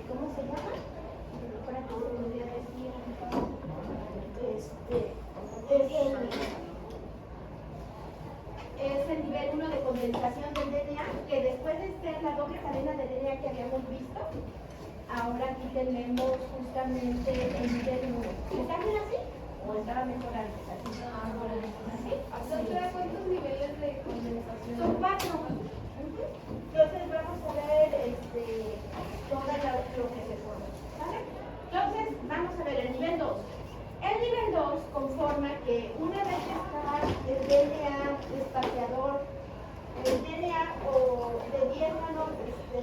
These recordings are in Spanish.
¿cómo se llama? Para que se podría decir, es el nivel 1 de condensación del DNA, que después de ser la doble cadena de DNA que habíamos visto, ahora aquí tenemos justamente el nivel 1. ¿Está bien así? ¿O estaba mejor antes? ¿Así? Doctora, ¿cuántos niveles de condensación? Son 4. Entonces vamos a ver todo lo que se forma. ¿Vale? Entonces vamos a ver el nivel 2. El nivel 2 conforma que una vez que está el DNA espaciador, el DNA o de 10 nanómetros, o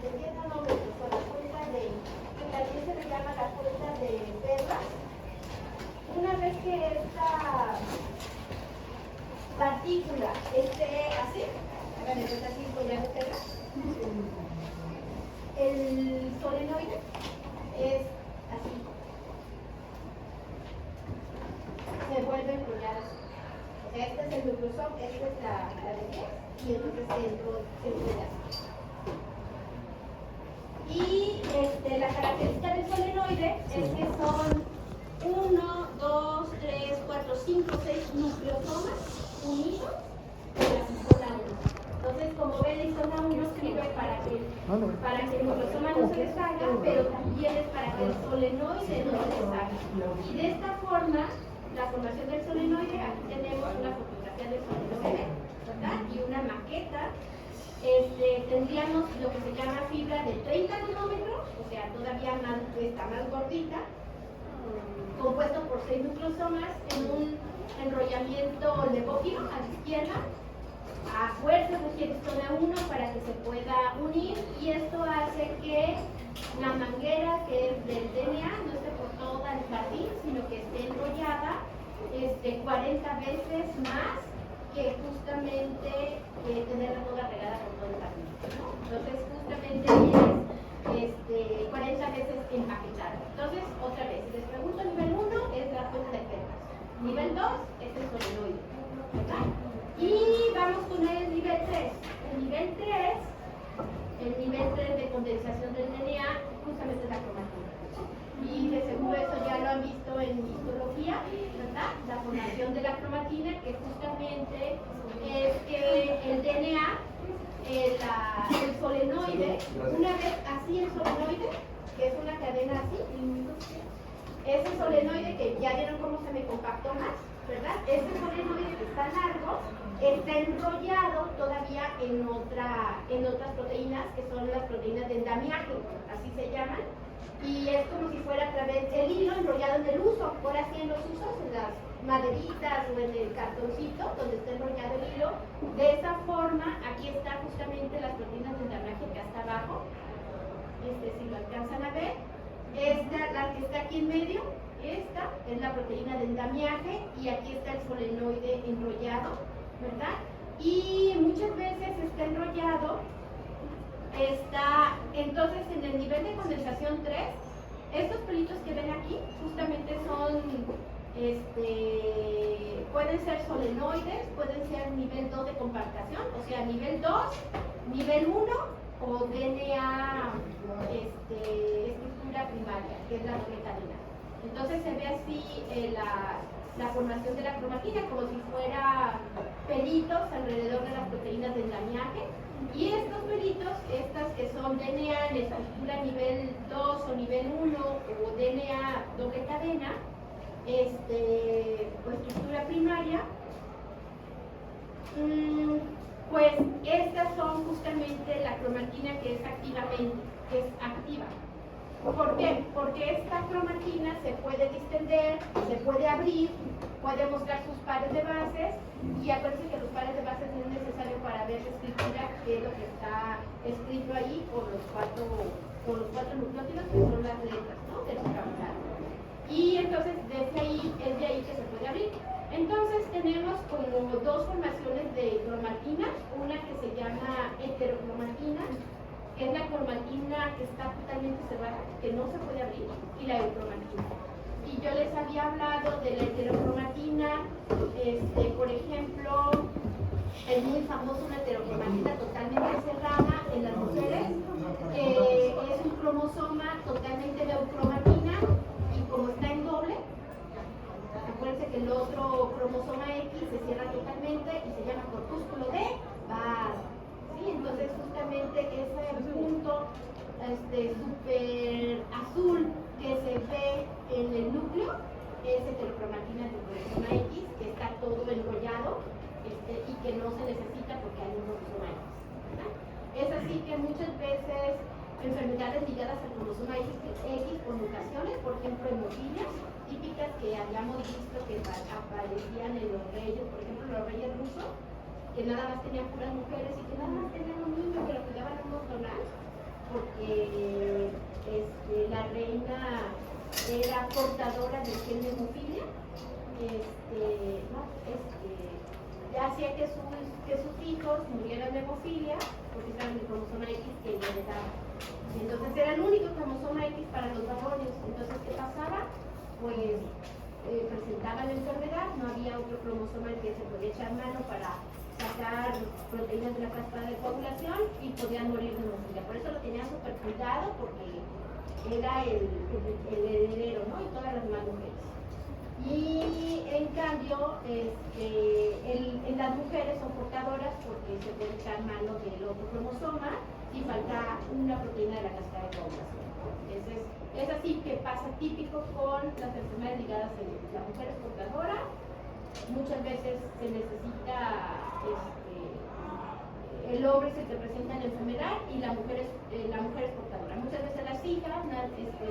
la cuenta que también se le llama la cuenta de Perla, una vez que esta partícula esté así, hagan el así con la Perla, el solenoide es así. Se vuelve a enrollar así. O sea, este es el nucleosoma, esta es la de 10 y entonces se enrolla así. Y la característica del solenoide es que son 1, 2, 3, 4, 5, 6 nucleosomas unidos en la zona 1. Entonces, como ven, la zona 1 sirve para que el nucleosoma no se deshaga, pero también es para que el solenoide no se deshaga. Y de esta forma, la formación del solenoide, aquí tenemos una fotografía del solenoide, ¿verdad? Y una maqueta. Tendríamos lo que se llama fibra de 30 nanómetros, o sea, todavía está más gordita, compuesto por 6 nucleosomas en un enrollamiento levógeno a la izquierda. A fuerza requiere zona 1 para que se pueda unir, y esto hace que la manguera que es del DNA no esté por toda el jardín, sino que esté enrollada 40 veces más que justamente tenerla toda regada por todo el jardín, ¿no? Entonces justamente es 40 veces empaquetada. Entonces, otra vez, les pregunto, nivel 1 es la cuenta de Perlas, nivel 2 es el solenoide, ¿verdad? Y vamos con el nivel 3. El nivel 3 de condensación del DNA justamente es la cromatina. Y de seguro eso ya lo han visto en histología, ¿verdad? La formación de la cromatina, que justamente es que el DNA, el solenoide, una vez así el solenoide, que es una cadena así, ese solenoide que ya vieron cómo se me compactó más, ¿verdad? Ese solenoide que está largo está enrollado todavía en otras proteínas, que son las proteínas de endamiaje, así se llaman, y es como si fuera a través del hilo enrollado en el uso, por así en los usos, en las maderitas o en el cartoncito donde está enrollado el hilo. De esa forma, aquí están justamente las proteínas de endamiaje que está abajo, si lo alcanzan a ver. La que está aquí en medio, esta es la proteína de endamiaje, y aquí está el solenoide enrollado, ¿verdad? Y muchas veces está enrollado, entonces en el nivel de condensación 3, estos pelitos que ven aquí justamente son, pueden ser solenoides, pueden ser nivel 2 de compactación, o sea, nivel 2, nivel 1 o DNA estructura primaria, que es la doble cadena. Entonces se ve así la formación de la cromatina como si fuera pelitos alrededor de las proteínas de endamiaje, y estos pelitos, estas que son DNA en estructura nivel 2 o nivel 1 o DNA doble cadena, o estructura primaria, pues estas son justamente la cromatina que es activa. ¿Por qué? Porque esta cromatina se puede distender, se puede abrir, puede mostrar sus pares de bases, y acuérdense que los pares de bases no es necesario para ver la escritura, que es lo que está escrito ahí por los cuatro nucleótidos, que son las letras, ¿no?, del capital. Y entonces desde ahí es de ahí que se puede abrir. Entonces tenemos como dos formaciones de cromatina, una que se llama heterocromatina, que es la cromatina que está totalmente cerrada, que no se puede abrir, y la eucromatina. Y yo les había hablado de la heterocromatina, por ejemplo, es muy famosa una heterocromatina totalmente cerrada en las mujeres, Es un cromosoma totalmente de eucromatina y como está en doble, acuérdense que el otro cromosoma X se cierra totalmente y se llama corpúsculo de Barr. ¿Sí? Entonces justamente ese punto super azul que se ve en el núcleo es heterocromatina del cromosoma X, que está todo enrollado y que no se necesita porque hay un cromosoma X. ¿Verdad? Es así que muchas veces enfermedades ligadas al cromosoma X por mutaciones, por ejemplo hemofilias típicas que habíamos visto que aparecían en los reyes, por ejemplo los reyes rusos, que nada más tenían puras mujeres y que nada más tenían un niño que lo cuidaban un montonal, porque la reina era portadora del gen de hemofilia, hacía que sus hijos murieran de hemofilia porque estaban en el cromosoma X que le heredaban. Entonces era el único cromosoma X para los varones. Entonces, ¿qué pasaba? Pues presentaban la enfermedad, no había otro cromosoma al que se podía echar mano para sacar proteínas de la cascada de coagulación y podían morir de hemofilia. Por eso lo tenían súper cuidado porque era el heredero, ¿no? Y todas las demás mujeres. Y en cambio, las mujeres son portadoras porque se puede echar mano del otro cromosoma si falta una proteína de la cascada de coagulación. Es así que pasa típico con las enfermedades ligadas a la mujer es portadora. Muchas veces se necesita, el hombre es el que presenta la enfermedad y la mujer es portadora. Muchas veces las hijas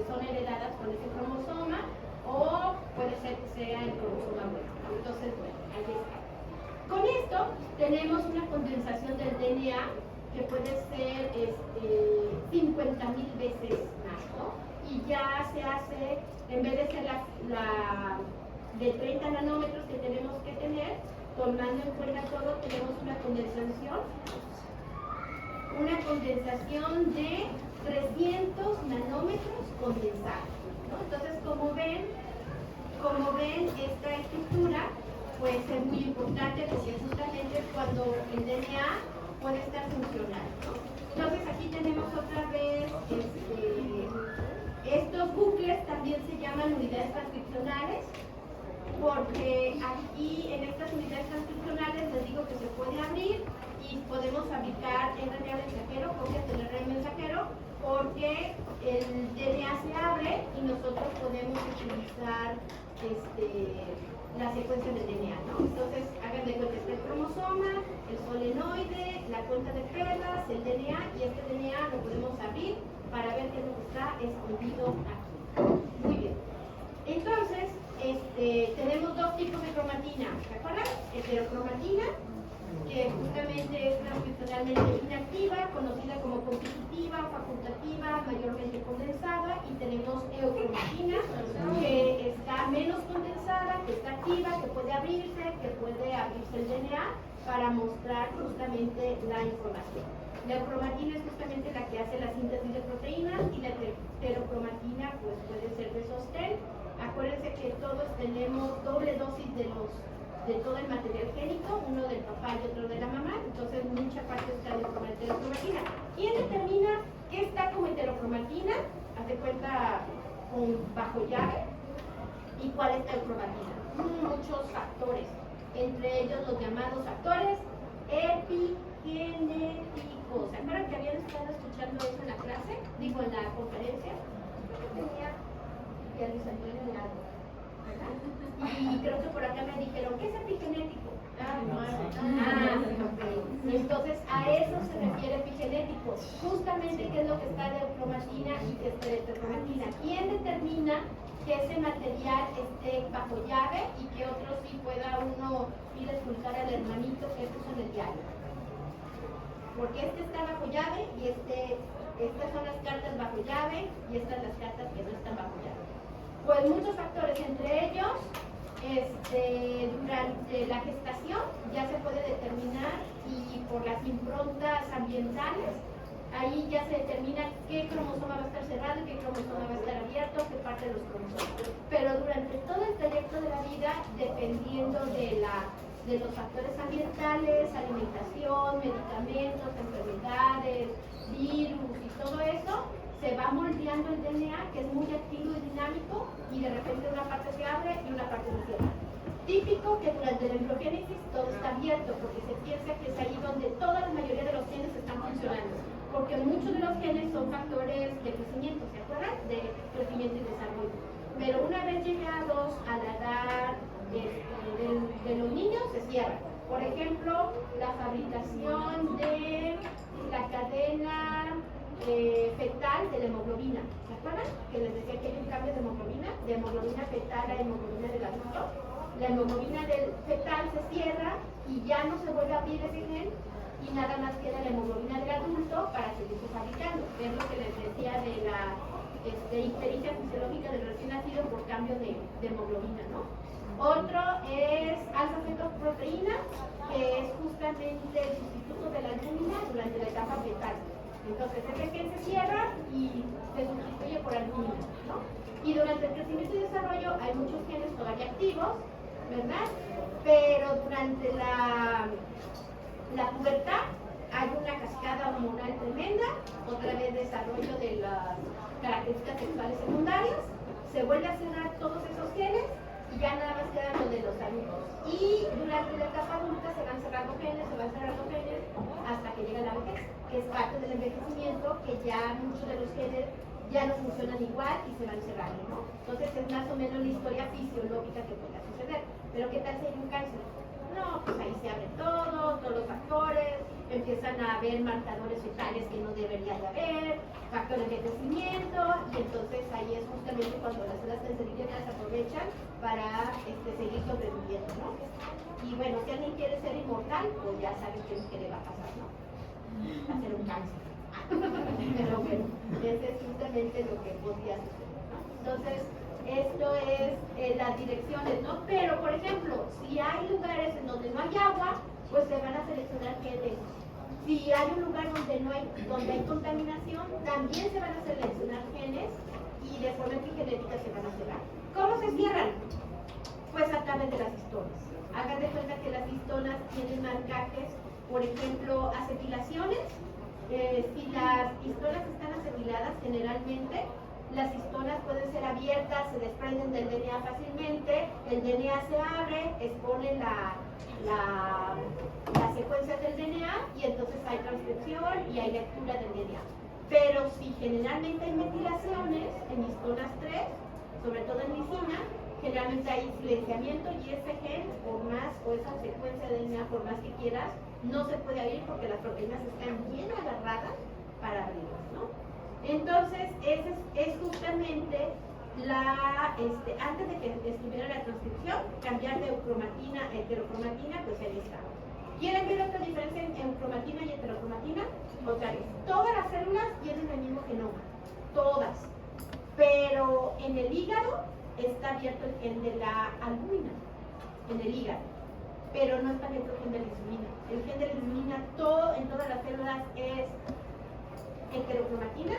son heredadas con ese cromosoma o puede ser que sea el cromosoma bueno. Entonces, bueno, ahí está. Con esto tenemos una condensación del DNA que puede ser 50,000 veces más, ¿no? Y ya se hace, en vez de ser la de 30 nanómetros que tenemos que tener, tomando en cuenta todo, tenemos una condensación de 300 nanómetros condensados, ¿no? Entonces, como ven, esta estructura puede ser muy importante porque justamente es cuando el DNA puede estar funcional, ¿no? Entonces, aquí tenemos otra vez estos bucles también se llaman unidades transcripcionales porque aquí en estas unidades transcripcionales les digo que se puede abrir y podemos fabricar RNA mensajero, copias del RNA mensajero, porque el DNA se abre y nosotros podemos utilizar la secuencia del DNA, ¿no? Entonces, hagan de cuenta, está el cromosoma, el solenoide, la cuenta de perlas, el DNA, y este DNA lo podemos abrir para ver qué es lo que está escondido aquí. Muy bien. Entonces, tenemos dos tipos de cromatina, ¿se acuerdan? Heterocromatina, que justamente es transcripcionalmente inactiva, conocida como constitutiva, facultativa, mayormente condensada, y tenemos eucromatina, que está menos condensada, que está activa, que puede abrirse el DNA para mostrar justamente la información. La eucromatina es justamente la que hace la síntesis de proteínas y la heterocromatina pues puede ser de sostén. Acuérdense que todos tenemos doble dosis de todo el material génico, uno del papá y otro de la mamá, entonces mucha parte está de heterocromatina. ¿Quién determina qué está como heterocromatina? Haz de cuenta bajo llave. ¿Y cuál está eucromatina? Muchos factores, entre ellos los llamados factores epigenéticos. ¿Se acuerdan que habían estado escuchando eso en la clase? Digo, en la conferencia. Ya les salió en el lado, ¿verdad? Y creo que por acá me dijeron, ¿qué es epigenético? Okay. Entonces a eso se refiere epigenético. Justamente qué es lo que está de eucromatina y qué es de heterocromatina. ¿Quién determina que ese material esté bajo llave y que otro sí pueda uno ir a expulsar al hermanito que puso en el diario? Porque este está bajo llave y estas son las cartas bajo llave y estas las cartas que no están bajo llave. Pues muchos factores, entre ellos durante la gestación ya se puede determinar, y por las improntas ambientales, ahí ya se determina qué cromosoma va a estar cerrado y qué cromosoma va a estar abierto, qué parte de los cromosomas. Pero durante todo el trayecto de la vida, dependiendo de los factores ambientales, alimentación, medicamentos, enfermedades, virus y todo eso se va moldeando el DNA, que es muy activo y dinámico, y de repente una parte se abre y una parte se cierra. Típico que durante la embriogénesis todo está abierto, porque se piensa que es ahí donde toda la mayoría de los genes están funcionando, porque muchos de los genes son factores de crecimiento, ¿se acuerdan? De crecimiento y desarrollo. Pero una vez llegados a la edad de los niños, se cierra. Por ejemplo, la fabricación de la cadena fetal de la hemoglobina. ¿Se acuerdan? Que les decía que hay un cambio de hemoglobina fetal a hemoglobina del adulto. La hemoglobina del fetal se cierra y ya no se vuelve a abrir ese gen y nada más queda la hemoglobina del adulto para seguirse fabricando. Es lo que les decía de la ictericia fisiológica del recién nacido por cambio de hemoglobina, ¿no? Otro es alfa-fetoproteína, que es justamente el sustituto de la albúmina durante la etapa fetal. Entonces, ese gen se cierra y se sustituye por albúmina, ¿no? Y durante el crecimiento y desarrollo hay muchos genes todavía activos, ¿verdad? Pero durante la pubertad hay una cascada hormonal tremenda, otra vez desarrollo de las características sexuales secundarias, se vuelve a cerrar todos esos genes y ya nada más quedan los de los adultos. Y durante la etapa adulta se van cerrando genes hasta que llega la vejez, que es parte del envejecimiento, que ya muchos de los genes ya no funcionan igual y se van cerrando, ¿no? Entonces es más o menos la historia fisiológica que puede suceder. Pero ¿qué tal si hay un cáncer? No, pues ahí se abre todo, todos los factores, empiezan a haber marcadores fetales que no debería de haber, factores de crecimiento, y entonces ahí es justamente cuando las células cancerígenas aprovechan para seguir sobreviviendo, ¿no? Y bueno, si alguien quiere ser inmortal, pues ya saben qué le va a pasar, ¿no? Hacer un cáncer. Pero bueno, ese es justamente lo que podría suceder, ¿no? Entonces, esto es las direcciones, ¿no? Pero, por ejemplo, si hay lugares en donde no hay agua, pues se van a seleccionar genes. Si hay un lugar donde hay contaminación, también se van a seleccionar genes y de forma epigenética se van a cerrar. ¿Cómo se cierran? Pues a través de las histonas. Hagan de cuenta que las histonas tienen marcajes, por ejemplo, acetilaciones. Si las histonas están acetiladas, generalmente las histonas pueden ser abiertas, se desprenden del DNA fácilmente, el DNA se abre, expone la secuencia del DNA y entonces hay transcripción y hay lectura del DNA. Pero si generalmente hay metilaciones en histonas 3, sobre todo en lisina, generalmente hay silenciamiento y ese gen, por más, o esa secuencia de DNA, por más que quieras, no se puede abrir porque las proteínas están bien agarradas para abrirlas, ¿no? Entonces, ese es justamente antes de que estuviera la transcripción, cambiar de eucromatina a heterocromatina, pues ahí está. ¿Quieren ver otra diferencia en eucromatina y heterocromatina? Otra vez, todas las células tienen el mismo genoma, todas, pero en el hígado está abierto el gen de la albúmina, en el hígado, pero no está abierto el gen de la insulina. El gen de la insulina, en todas las células es heterocromatina,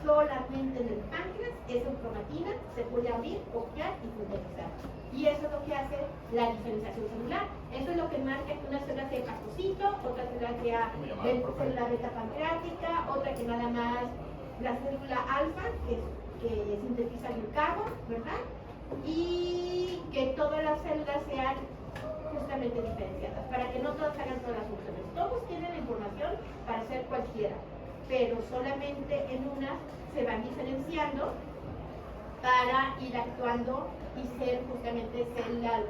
solamente en el páncreas es eucromatina, se puede abrir, copiar y sintetizar. Y eso es lo que hace la diferenciación celular. Eso es lo que marca que una célula sea hepatocito, otra célula sea célula beta pancreática, otra que nada más la célula alfa, que sintetiza glucagón, ¿verdad? Y que todas las células sean justamente diferenciadas, para que no todas hagan todas las funciones. Todos tienen la información para ser cualquiera, pero solamente en unas se van diferenciando para ir actuando y ser justamente célula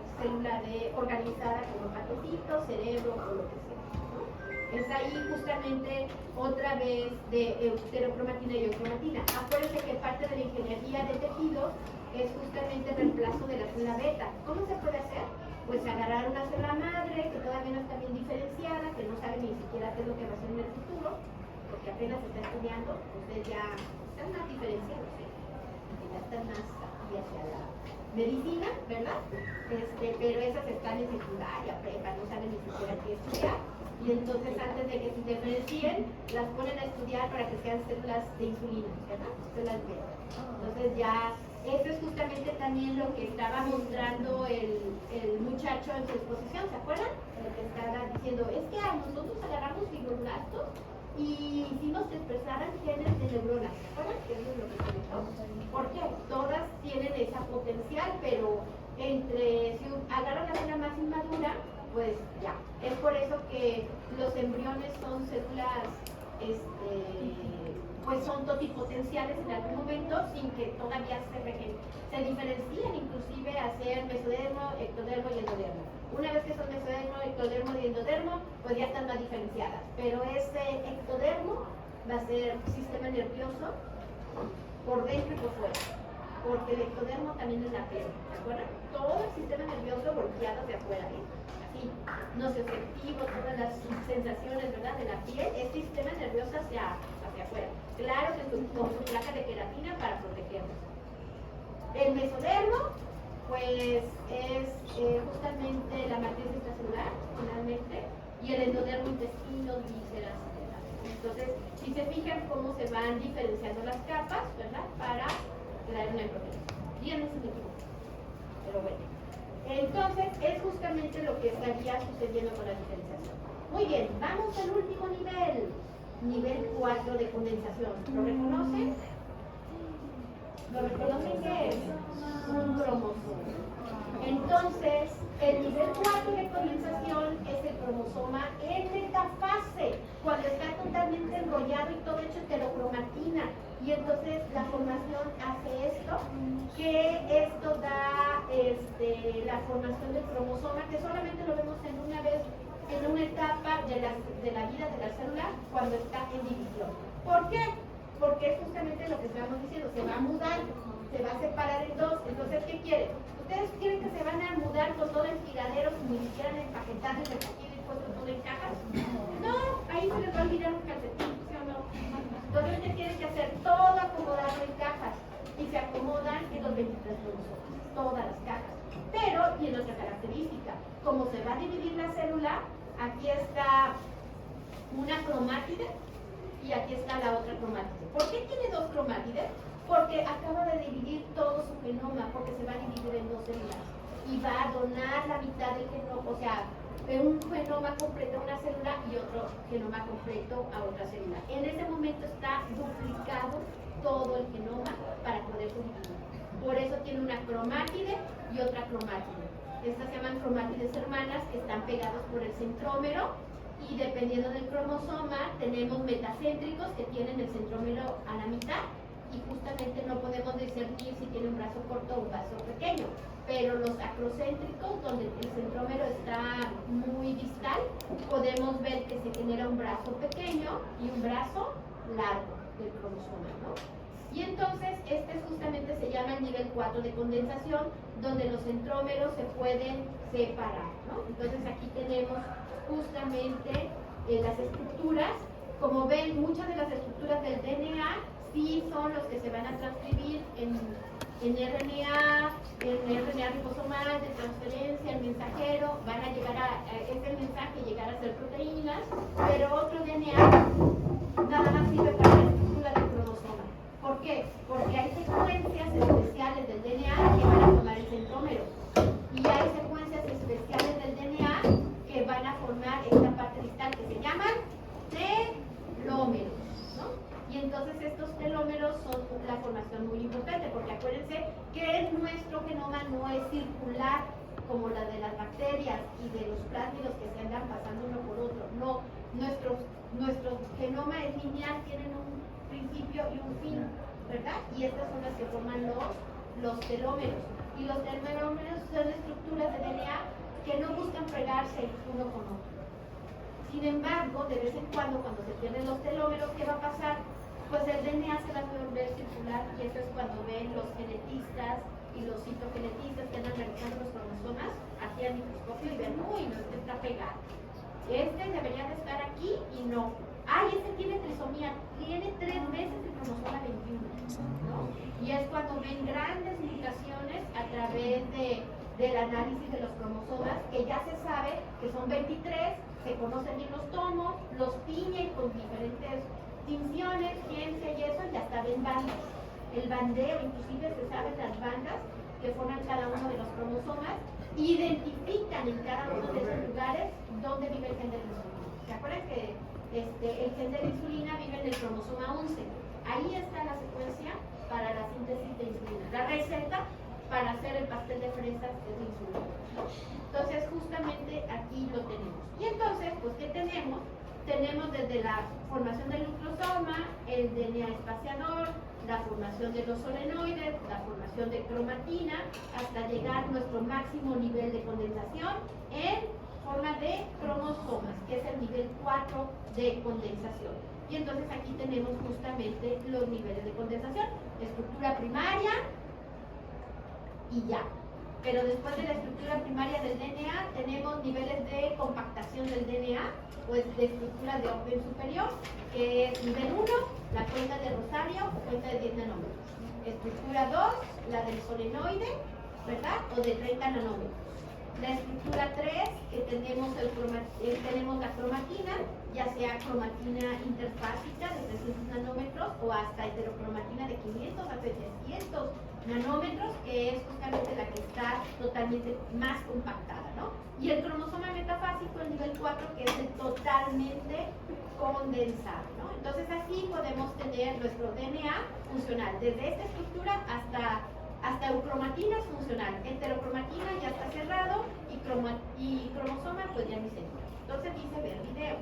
organizada como hepatocito, cerebro o lo que sea, ¿no? Es ahí justamente otra vez de heterocromatina y eucromatina. Acuérdense que parte de la ingeniería de tejidos es justamente el reemplazo de la célula beta. ¿Cómo se puede hacer? Pues agarrar una célula madre que todavía no está bien diferenciada, que no sabe ni siquiera qué es lo que va a hacer en el futuro, porque apenas se está estudiando, ustedes ya están más diferenciados, ¿sí? Ya están más aquí hacia la medicina, ¿verdad? Pero esas están en secundaria, prepa, no saben ni siquiera qué estudiar, y entonces antes de que se diferencien, las ponen a estudiar para que sean células de insulina, ¿verdad? Células beta. Entonces ya, eso es justamente también lo que estaba mostrando el muchacho en su exposición, ¿se acuerdan? Lo que estaba diciendo, es que nosotros agarramos fibroblastos y hicimos que expresaran genes de neuronas. ¿Se acuerdan? Que eso es lo que comentamos. ¿Por qué? Todas tienen esa potencial, pero si agarran la célula más inmadura, pues ya. Es por eso que los embriones son células, pues son totipotenciales en algún momento, sin que todavía se diferencien, inclusive a ser mesodermo, ectodermo y endodermo. Una vez que son mesodermo, ectodermo y endodermo, pues ya están más diferenciadas. Pero ese ectodermo va a ser sistema nervioso por dentro y por fuera, porque el ectodermo también es la piel, ¿de acuerdo? Todo el sistema nervioso volteado hacia afuera, ¿eh? Así, nociceptivo, todas las sensaciones, ¿verdad?, de la piel, es sistema nervioso hacia afuera. Claro que con su placa de queratina para protegernos. El mesodermo, pues es justamente la matriz extracelular, finalmente, y el endodermo, intestinos, vísceras, etc. Entonces, si se fijan cómo se van diferenciando las capas, ¿verdad?, para crear una proteína. Bien, no se me equivoco. Pero bueno. Entonces, es justamente lo que estaría sucediendo con la diferenciación. Muy bien, vamos al último nivel. Nivel 4 de condensación. ¿Lo reconocen? ¿Lo reconocen qué es? Un cromosoma. Entonces, el nivel 4 de condensación es el cromosoma en metafase, cuando está totalmente enrollado y todo hecho heterocromatina. Y entonces la formación hace esto, que esto da la formación del cromosoma, que solamente lo vemos en una etapa de la vida de la célula cuando está en división. ¿Por qué? Porque es justamente lo que estábamos diciendo, se va a mudar, se va a separar en dos. Entonces, ¿qué quieren? ¿Ustedes quieren que se van a mudar con todo el tiradero sin ni siquiera empaquetado, recogido y puesto todo en cajas? No, ahí se les va a olvidar un calcetín, ¿sí o no? Entonces, ¿qué tienen que hacer? Todo acomodarlo en cajas, y se acomodan en los 23 cromosomas, todas las cajas. Pero tiene otra característica, como se va a dividir la célula, aquí está una cromátide y aquí está la otra cromátide. ¿Por qué tiene dos cromátides? Porque acaba de dividir todo su genoma, porque se va a dividir en dos células y va a donar la mitad del genoma, o sea, un genoma completo a una célula y otro genoma completo a otra célula. En ese momento está duplicado todo el genoma para poderse dividir. Por eso tiene una cromátide y otra cromátide. Estas se llaman cromátides hermanas, que están pegados por el centrómero, y dependiendo del cromosoma tenemos metacéntricos que tienen el centrómero a la mitad, y justamente no podemos discernir si tiene un brazo corto o un brazo pequeño. Pero los acrocéntricos, donde el centrómero está muy distal, podemos ver que se genera un brazo pequeño y un brazo largo del cromosoma, ¿no? Y entonces justamente se llama el nivel 4 de condensación, donde los centrómeros se pueden separar, ¿no? Entonces aquí tenemos justamente las estructuras. Como ven, muchas de las estructuras del DNA sí son los que se van a transcribir en RNA, ribosomal, de transferencia, el mensajero, van a llegar este mensaje llegar a ser proteínas, pero otro DNA nada más sirve para la estructura del cromosoma. ¿Por qué? Porque hay secuencias especiales del DNA que van a formar el centrómero, y hay secuencias especiales del DNA que van a formar esta parte distal que se llaman telómeros, ¿no? Y entonces estos telómeros son una formación muy importante, porque acuérdense que nuestro genoma no es circular como la de las bacterias y de los plásmidos que se andan pasando uno por otro. No, nuestro genoma es lineal, tienen un principio y un fin, ¿verdad? Y estas son las que forman los telómeros. Y los telómeros son estructuras de DNA que no buscan pegarse uno con otro. Sin embargo, de vez en cuando se pierden los telómeros, ¿qué va a pasar? Pues el DNA se va a volver circular, y eso es cuando ven los genetistas y los citogenetistas que andan revisando los cromosomas aquí al microscopio y ven, uy, no, este está pegado. Este debería de estar aquí y no. Ay, este tiene trisomía, tiene 3 veces el cromosoma 21, ¿no? Y es cuando ven grandes mutaciones a través del análisis de los cromosomas, que ya se sabe que son 23, se conocen bien los tomos, los tiñen con diferentes tinciones, ciencia y eso, y hasta ven bandas. El bandeo, inclusive se saben las bandas que forman cada uno de los cromosomas, identifican en cada uno de esos lugares dónde vive el gen del trisomía. ¿Se acuerdan que el gen de la insulina vive en el cromosoma 11. Ahí está la secuencia para la síntesis de insulina. La receta para hacer el pastel de fresas es de insulina. Entonces, justamente aquí lo tenemos. Y entonces, pues, ¿qué tenemos? Tenemos desde la formación del nucleosoma, el DNA espaciador, la formación de los solenoides, la formación de cromatina, hasta llegar a nuestro máximo nivel de condensación en forma de cromosomas, que es el nivel 4 de condensación. Y entonces aquí tenemos justamente los niveles de condensación, estructura primaria y ya. Pero después de la estructura primaria del DNA tenemos niveles de compactación del DNA, pues de estructura de orden superior, que es nivel 1, la cuenta de Rosario, cuenta de 10 nanómetros. Estructura 2, la del solenoide, ¿verdad? O de 30 nanómetros. La estructura 3, que tenemos, tenemos la cromatina, ya sea cromatina interfásica de 300 nanómetros o hasta heterocromatina de 500 a 700 nanómetros, que es justamente la que está totalmente más compactada, ¿no? Y el cromosoma metafásico, el nivel 4, que es el totalmente condensado, ¿no? Entonces así podemos tener nuestro DNA funcional, desde esta estructura hasta eucromatina es funcional, heterocromatina ya está cerrado y cromosoma pues ya ni se diga. Entonces dice ver video.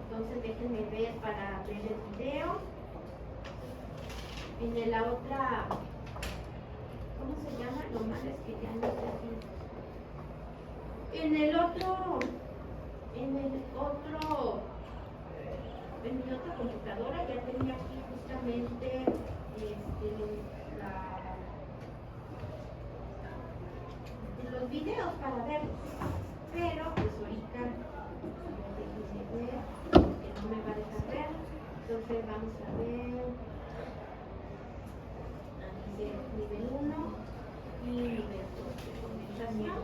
Entonces déjenme ver para ver el video. En la otra, ¿cómo se llama? Lo malo es que ya no sé si. En mi otra computadora ya tenía aquí justamente los videos para verlos, pero pues ahorita déjenme ver, que no me va a dejar ver. Entonces vamos a ver nivel 1 y nivel 2 de condensación.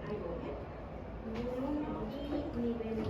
Ahí voy, nivel 1 y nivel 2.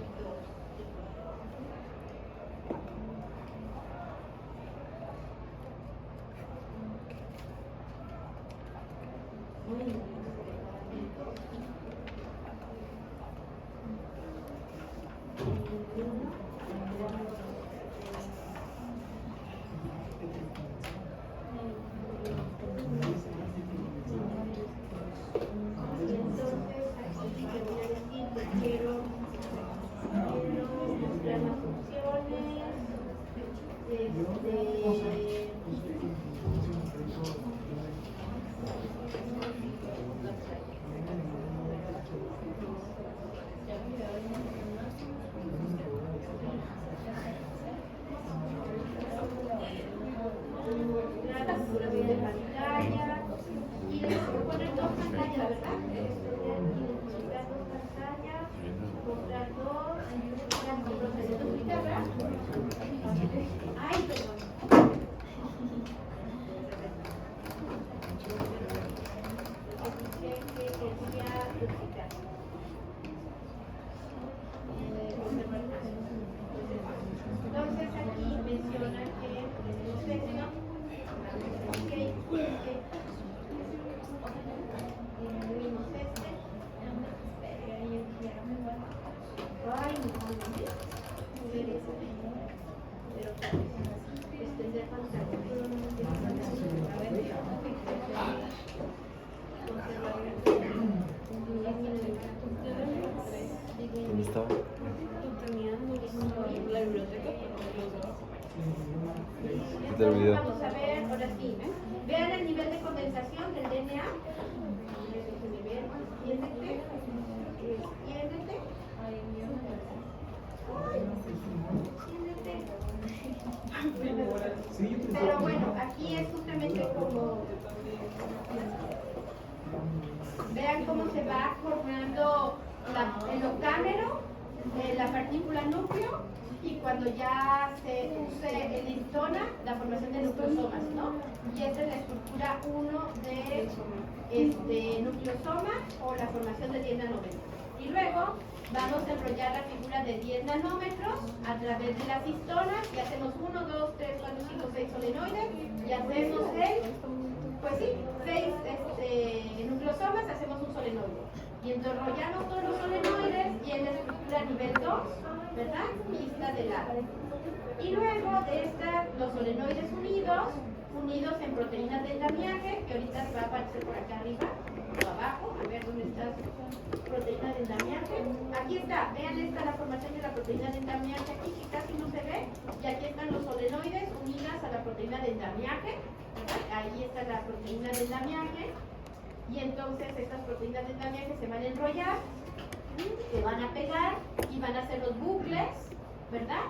Entonces aquí menciona que ¿Dónde estaba? La biblioteca. Te olvidó. Vamos a ver, ahora sí. Vean el nivel de condensación del DNA. Extiéndete. Extiéndete. Extiéndete. Pero bueno, aquí es justamente como. Vean cómo se va formando el octámero, la partícula núcleo, y cuando ya se use el histona, la formación de nucleosomas, ¿no? Y esta es la estructura 1 de nucleosoma o la formación de 10 nanómetros. Y luego vamos a enrollar la figura de 10 nanómetros a través de las histonas y hacemos 1, 2, 3, 4, 5, 6 solenoides y hacemos 6 nucleosomas, hacemos Y enrollamos todos los solenoides y en la estructura nivel 2, ¿verdad? Vista de lado. Y luego de los solenoides unidos en proteínas de endamiaje, que ahorita va a aparecer por acá arriba o abajo, a ver dónde está proteína de endamiaje. Aquí está, vean esta la formación de la proteína de endamiaje aquí, que casi no se ve, y aquí están los solenoides unidas a la proteína de endamiaje, ¿verdad? Ahí está la proteína de endamiaje, y entonces estas proteínas de endamiaje se van a enrollar, se van a pegar y van a hacer los bucles, ¿verdad?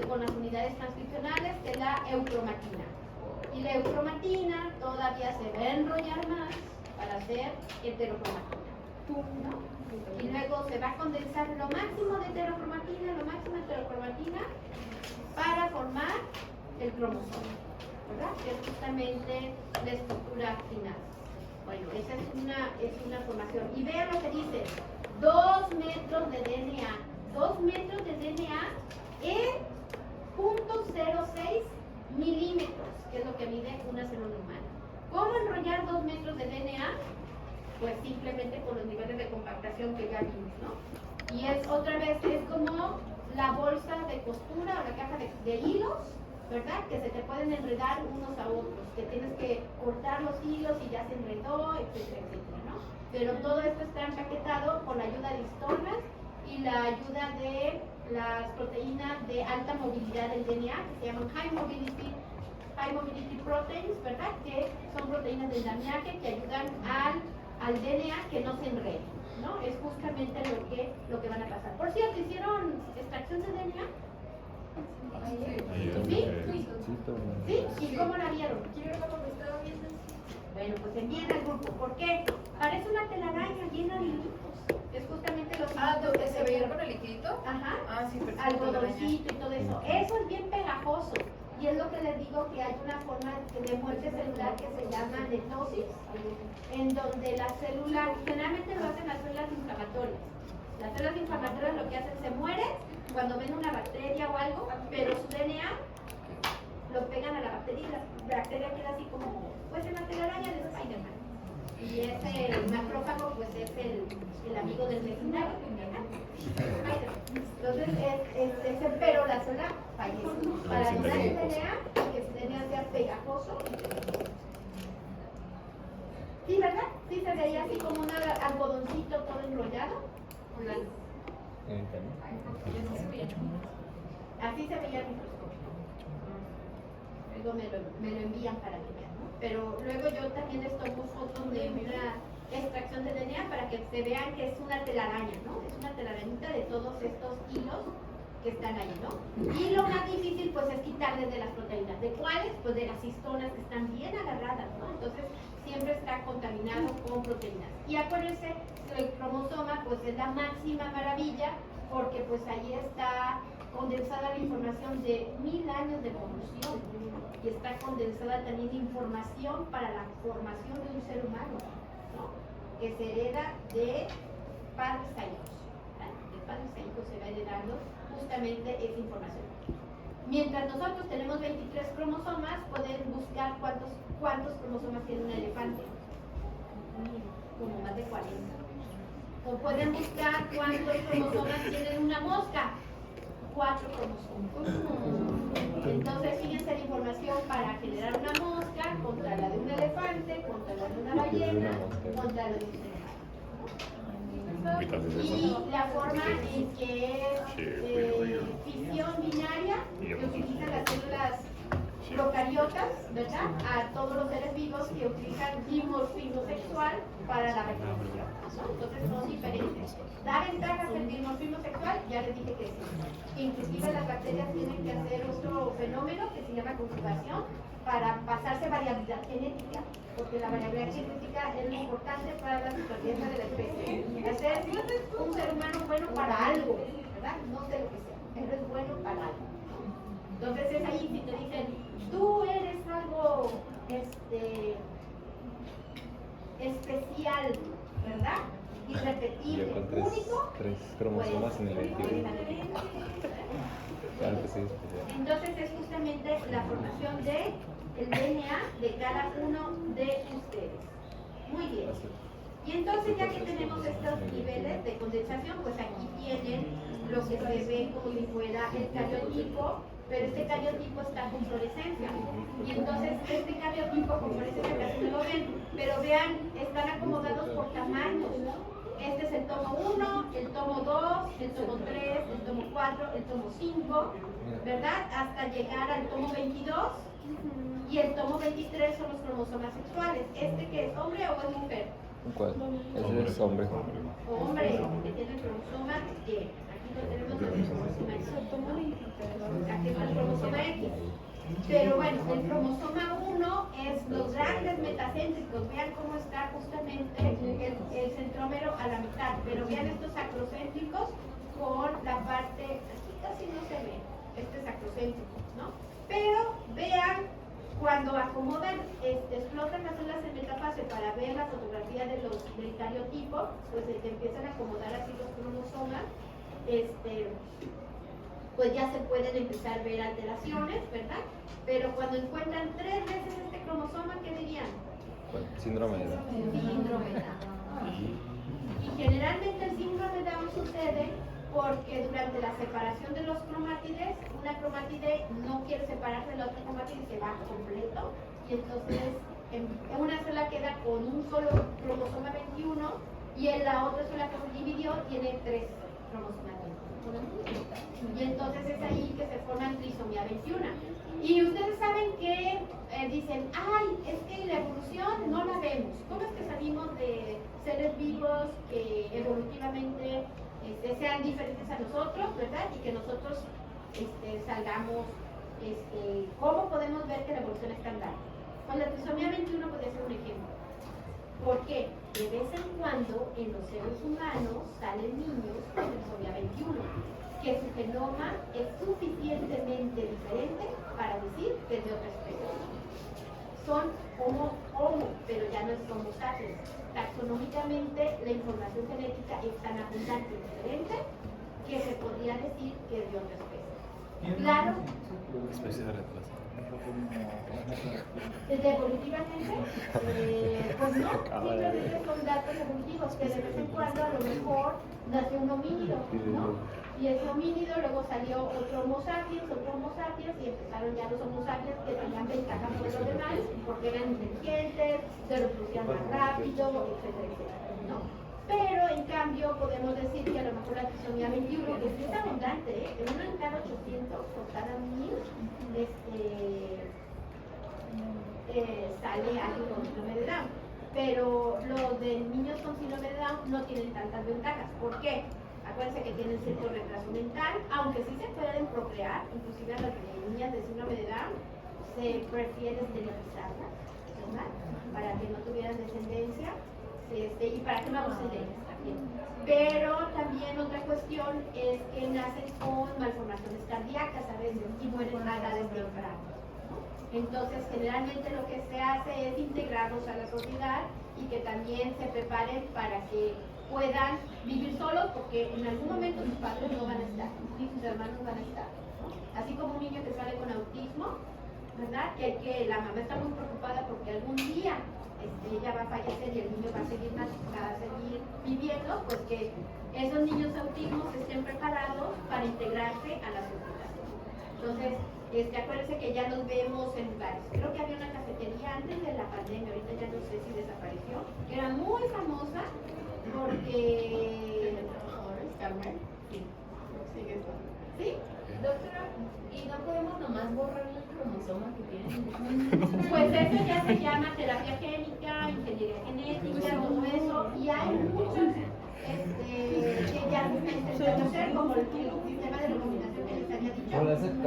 Con las unidades transcripcionales de la eucromatina. Y la eucromatina todavía se va a enrollar más para hacer heterocromatina, ¿no? Y luego se va a condensar lo máximo de heterocromatina, para formar el cromosoma, ¿verdad? Que es justamente la estructura final. Bueno, esa es una formación. Y vean lo que dice, 2 metros de DNA. 2 metros de DNA en 0.06 milímetros, que es lo que mide una célula humana. ¿Cómo enrollar 2 metros de DNA? Pues simplemente con los niveles de compactación que ya vimos, ¿no? Y es otra vez, es como la bolsa de costura o la caja de hilos, ¿verdad? Que se te pueden enredar unos a otros, que tienes que cortar los hilos y ya se enredó, etcétera, etcétera, ¿no? Pero todo esto está empaquetado con la ayuda de histonas y la ayuda de las proteínas de alta movilidad del DNA, que se llaman High Mobility Proteins, ¿verdad? Que son proteínas del endamiaje que ayudan al DNA que no se enrede, ¿no? Es justamente lo que van a pasar. Por cierto, ¿hicieron extracción de DNA? ¿Sí? ¿Sí? ¿Y cómo la vieron? Bueno, pues envíen al grupo. ¿Por qué? Parece una telaraña llena de hilitos. Es justamente los hilitos que se veía con el liquidito. Ajá. Ah, sí, perfecto. Algodoncito y todo eso. Eso es bien pegajoso. Y es lo que les digo, que hay una forma de muerte celular que se llama netosis, en donde la célula, generalmente lo hacen las células inflamatorias. Las células inflamatorias lo que hacen, se mueren cuando ven una bacteria o algo, pero su DNA lo pegan a la bacteria y la bacteria queda así como, pues en la telaraña de Spider-Man. Y ese macrófago, pues es el amigo del vecindario, ¿verdad? Entonces, pero la célula fallece. Para ayudar el DNA, que su DNA sea pegajoso. Sí, ¿verdad? Sí se veía así como un algodoncito todo enrollado. Así se veía el microscopio. Luego me lo envían para que vean, ¿no? Pero luego yo también les tomo fotos de una extracción de DNA para que se vean que es una telaraña, ¿no? Es una telarañita de todos estos hilos que están ahí, ¿no? Y lo más difícil pues es quitarles de las proteínas. ¿De cuáles? Pues de las histonas que están bien agarradas, ¿no? Entonces siempre está contaminado con proteínas. Y acuérdense que el cromosoma pues es la máxima maravilla, porque pues ahí está condensada la información de 1000 años de evolución y está condensada también información para la formación de un ser humano, ¿no? Que se hereda de padres a hijos, ¿verdad? De padres a hijos se va heredando justamente esa información. Mientras nosotros tenemos 23 cromosomas, pueden buscar cuántos cromosomas tiene un elefante, como más de 40. O pueden buscar cuántos cromosomas tiene una mosca, 4 cromosomas. Entonces, fíjense la información para generar una mosca contra la de un elefante, contra la de una ballena, contra la de un ser humano. Y la forma en que es fisión binaria, que utilizan las células procariotas, ¿verdad? A todos los seres vivos que utilizan dimorfismo sexual para la reproducción, ¿no? Entonces son diferentes. ¿Da ventajas el dimorfismo sexual? Ya les dije que sí. Que inclusive las bacterias tienen que hacer otro fenómeno que se llama conjugación para pasarse variabilidad genética, porque la variabilidad genética es lo importante para la supervivencia de la especie. Hacer un ser humano bueno para algo, ¿verdad? No sé lo que sea, pero es bueno para algo. Entonces es ahí si te dicen, tú eres algo especial, ¿verdad? Irrepetible, Yo con único. 3 cromosomas en el 21. Claro que sí, especial. Entonces es justamente la formación del DNA de cada uno de ustedes. Muy bien. Y entonces ya que tenemos estos niveles de condensación, pues aquí tienen lo que se ve como si fuera el cariotipo, pero este cariotipo está con fluorescencia. Y entonces este cariotipo con fluorescencia casi no lo ven, pero vean, están acomodados por tamaños. Este es el tomo 1, el tomo 2, el tomo 3, el tomo 4, el tomo 5, ¿verdad? Hasta llegar al tomo 22. Y el tomo 23 son los cromosomas sexuales. ¿Este que es hombre o es mujer? ¿Cuál? Ese es hombre. Hombre, que tiene el cromosoma Y. Aquí no tenemos el cromosoma X. Aquí está el cromosoma X. Pero bueno, el cromosoma 1 es los grandes metacéntricos. Vean cómo está justamente el centrómero a la mitad. Pero vean estos acrocéntricos con la parte, aquí casi no se ve, este es acrocéntrico, ¿no? Pero vean, cuando acomodan, explotan las células en metafase para ver la fotografía del cariotipo, pues se empiezan a acomodar así los cromosomas, pues ya se pueden empezar a ver alteraciones, ¿verdad? Pero cuando encuentran 3 veces este cromosoma, ¿qué dirían? Síndrome de Down. Síndrome de Down. Y generalmente el síndrome de Down sucede porque durante la separación de los cromátides, una cromatide no quiere separarse de la otra cromatide y se va completo, y entonces una sola queda con un solo cromosoma 21 y en la otra sola que se dividió tiene 3 cromosomas 21. Y entonces es ahí que se forma trisomía 21. Y ustedes saben que dicen, ay, es que la evolución no la vemos. ¿Cómo es que salimos de seres vivos que evolutivamente sean diferentes a nosotros, ¿verdad? Y que nosotros salgamos, ¿cómo podemos ver que la evolución es tan grande? Pues la trisomía 21 podría ser un ejemplo. ¿Por qué? De vez en cuando en los seres humanos salen niños con trisomía 21, que su genoma es suficientemente diferente para decir que es de otra especie. Son homo, pero ya no es homo sapiens. Taxonómicamente la información genética es tan abundante y diferente que se podría decir que es de otra especie. Claro. Especie de retraso. Evolutivamente, pues no, simplemente son datos evolutivos que de vez en cuando a lo mejor nació un homínido, ¿no? Y ese homínido luego salió otro homo sapiens, y empezaron ya los homo sapiens que tenían ventaja sobre los demás porque eran inteligentes, se reproducían más rápido, etcétera, etcétera, ¿no? Pero en cambio podemos decir que a lo mejor la trisomía 21, que sí es abundante, de 1 en cada 800 por cada 1000, sale alguien con síndrome de Down. Pero los de niños con síndrome de Down no tienen tantas ventajas. ¿Por qué? Acuérdense que tienen cierto retraso mental, aunque sí se pueden procrear, inclusive a las niñas de síndrome de Down se prefiere esterilizarlas, ¿verdad? Para que no tuvieran descendencia y para que no abusen de ellas también. Pero también otra cuestión es que nacen con malformaciones cardíacas a veces y mueren a edades tempranas. Entonces, generalmente lo que se hace es integrarlos a la sociedad y que también se preparen para que puedan vivir solos, porque en algún momento sus padres no van a estar, ni sus hermanos van a estar, ¿no? Así como un niño que sale con autismo, ¿verdad? Que la mamá está muy preocupada porque algún día ella va a fallecer y el niño va a seguir viviendo, pues que esos niños autismos estén preparados para integrarse a la sociedad. Entonces, acuérdense que ya los vemos en lugares. Creo que había una cafetería antes de la pandemia, ahorita ya no sé si desapareció, que era muy famosa porque... Carmen, sí, sigue eso. ¿Sí? Doctora, ¿y no podemos nomás borrar el cromosoma que tienen? Pues eso ya se llama terapia génica, ingeniería genética, todo eso, y hay muchos que ya se están intentando hacer, como el sistema de recombinación que les había dicho.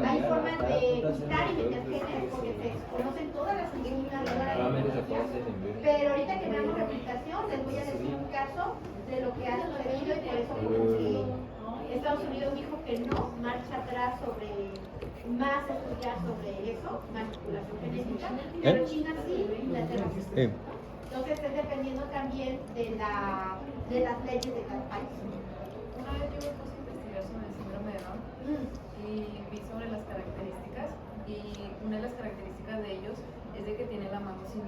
Hay formas de quitar y meter genes porque se conocen todas las enzimas, pero ahorita que veamos replicación, les voy a decir un caso de lo que ha sucedido y por eso como que Estados Unidos dijo que no marcha atrás sobre más estudiar sobre eso, manipulación genética, pero China sí, Inglaterra sí. Entonces es dependiendo también de las leyes de cada país. Una vez yo me puse a investigar sobre el síndrome de Down y vi sobre las características, y una de las características de ellos es de que tiene la mano sin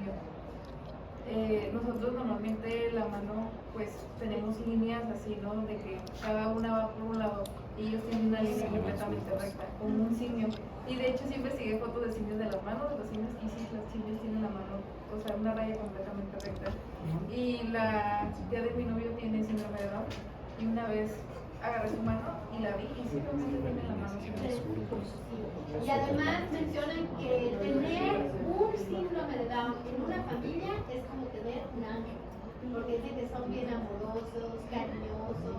Nosotros normalmente la mano, pues tenemos líneas así, ¿no? De que cada una va por un lado y ellos tienen una línea completamente recta, como un simio. Y de hecho sí investigué fotos de simios de las manos de los simios y sí, los simios tienen la mano, o sea, una raya completamente recta. Y la tía de mi novio tiene síndrome de Down y una vez agarré su mano y la vi y sí, realmente tiene la mano. Y además mencionan que tener un síndrome de Down en una familia es como tener un ángel, porque dicen que son bien amorosos, cariñosos.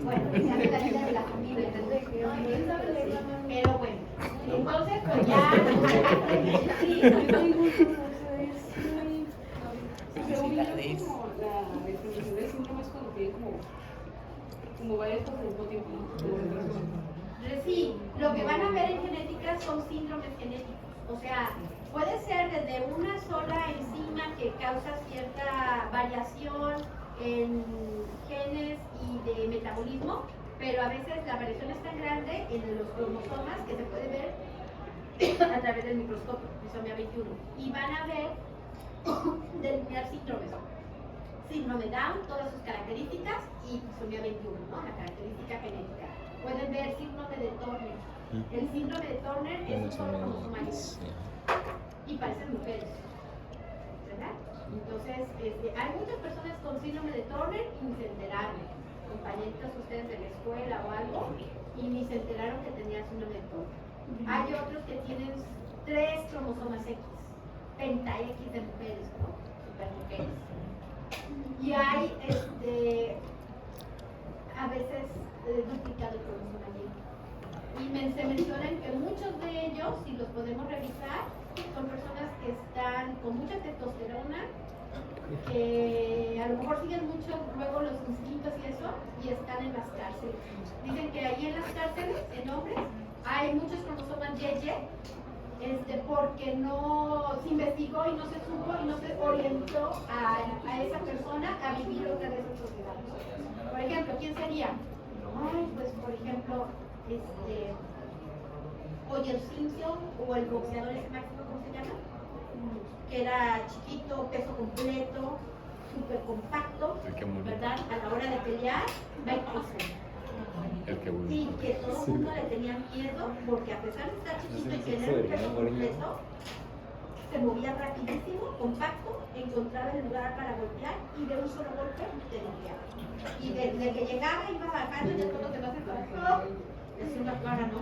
Bueno, se hace la vida de la familia, pero bueno, entonces pues ya. Sí, como varias cosas al mismo tiempo, ¿no? Sí, lo que van a ver en genética son síndromes genéticos. O sea, puede ser desde una sola enzima que causa cierta variación en genes y de metabolismo, pero a veces la variación es tan grande en los cromosomas que se puede ver a través del microscopio, trisomía 21. Y van a ver determinar síndromes. Síndrome Down, todas sus características, y trisomía 21, ¿no? La característica genética. Pueden ver síndrome de Turner. El síndrome de Turner es un solo cromosoma y parecen mujeres, ¿verdad? Entonces, hay muchas personas con síndrome de Turner y ni se enteraron. Compañeritos ustedes de la escuela o algo, y ni se enteraron que tenían síndrome de Turner. Hay otros que tienen 3 cromosomas X, penta X de mujeres, ¿no? Super mujeres. Y hay a veces duplicado el cromosoma Y. Y se mencionan que muchos de ellos, si los podemos revisar, son personas que están con mucha testosterona, que a lo mejor siguen mucho luego los instintos y eso, y están en las cárceles. Dicen que ahí en las cárceles, en hombres, hay muchos cromosomas YY, porque no se investigó y no se supo y no se orientó a esa persona a vivir otra vez en sociedad. Por ejemplo, ¿quién sería? Ay, pues por ejemplo, Roger Simpson o el boxeador ese máximo, ¿cómo se llama? Que era chiquito, peso completo, súper compacto, ¿verdad? A la hora de pelear, Mike Tyson. Sí, que todo el mundo le tenía miedo porque a pesar de estar chiquito y tener un peso completo, se movía rapidísimo, compacto, encontraba el lugar para golpear y de un solo golpe te golpeaba. Y desde que llegaba iba bajando y de todo te vas a encontrar. Es una cara, ¿no?